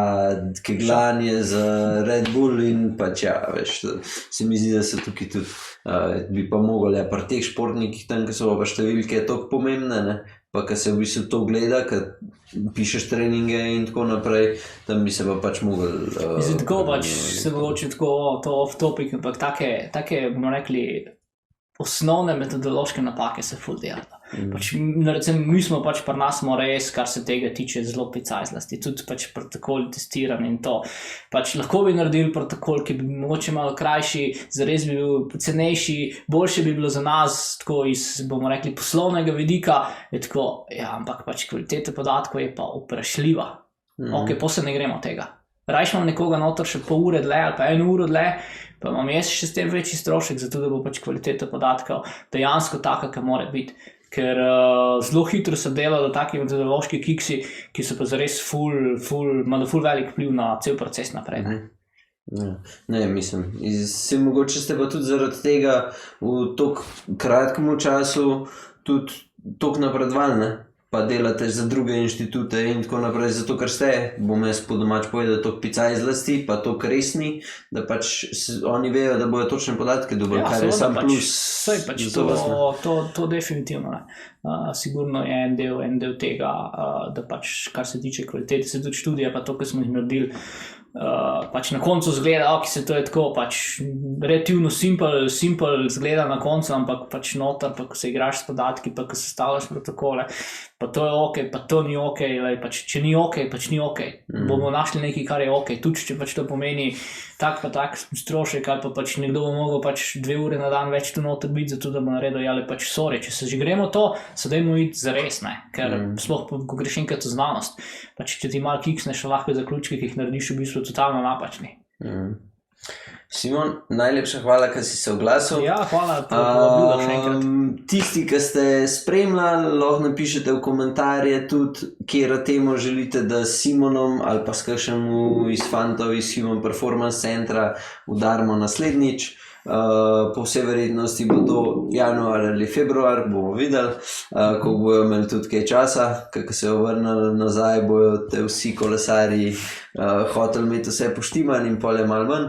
kegljanje za Red Bull in pač veš, se mi zdi, da se tukaj tudi bi pa mogli, pri teh športnikih tam, ki so pa številke toliko pomembne, ne, pa ki se v bistvu to gleda, ki pišeš treninge in tako naprej, tam bi se pa pač mogli... Mislim, tako pač se mogoče tako to off topic, ampak take, bomo rekli, osnovne metodološke napake se ful delajo. Pač, recimo, mi smo pač pri nas res, kar se tega tiče, zelo preciznosti, tudi pač protokoli testiranja in to. Pač lahko bi naredili protokol, ki bi mogoče malo krajši, zares bi bil cenejši, boljše bi bilo za nas, tako iz, bomo rekli, poslovnega vidika, je tako, ampak pač kvaliteta podatkov je pa vprašljiva. Ok, se ne gremo tega. Rajš imam nekoga noter še pol ure dlje ali pa 1 uro dlje, pa imam jaz še s tem večji strošek, zato da bo pač kvaliteta podatkov dejansko taka, ki mora biti. Ker zelo hitro se delajo taki metodološki kiksi, ki so pa zares imajo ful velik vpliv na cel proces naprej. Ne, mislim, mogoče ste pa tudi zaradi tega v toliko kratkem času tudi toliko napredovali, ne? Pa delate za druge inštitute in tako naprej, zato ker ste, bom jaz po domač povedal, toliko picaj zlasti, pa toliko resni, da pač oni vejo, da bojo točne podatke dobili, kar je sam plus. Saj pač to definitivno, sigurno je en del tega, da pač, kar se tiče kvalitete, se tudi študija, pa to, kar smo jih naredili, pač na koncu zgleda, se to je tako, pač relativno simple zgleda na koncu, ampak pač noter, pa ko se igraš s podatki, pa ko se stavljaš protokole, pa to je ok, pa to ni ok, pač če ni ok, pač ni ok. Bomo našli nekaj, kar je ok, tudi če pač to pomeni tak pa tak strošek, ali pa pač nekdo bo mogel pač 2 ure na dan več tu noter biti, zato da bo naredil, ali pač sorry, če se že gremo to, se dajmo iti zares, ne, ker sploh, ko greš enkrat v znanost, pač če ti malo kiksneš, lahko zaključki, ki jih narediš, v bistvu totalno napačni. Simon, najlepša hvala, ker si se oglasil. Ja, hvala, to je bilo še enkrat. tisti, ki ste spremljali, lahko napišete v komentarje tudi, kjer temo želite, da s Simonom ali pa s kakšnim iz fantov iz Human Performance Centra udarimo naslednjič. Po vsej verjetnosti bo to januar ali februar, bomo videli, ko bojo imeli tudi kaj časa, kako se jo vrnili nazaj, bojo te vsi kolesarji hoteli imeti vse poštiman in pol je malo ven.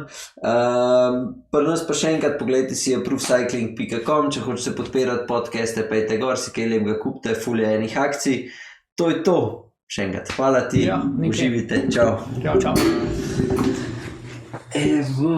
Pri nas pa še enkrat pogledajte si approvecycling.com, če hočete podpirati podcaste, pejte gor, si kaj lepega kupite, ful je enih akcij. To je to. Še enkrat, hvala ti, uživite, čau. Čau. Evo.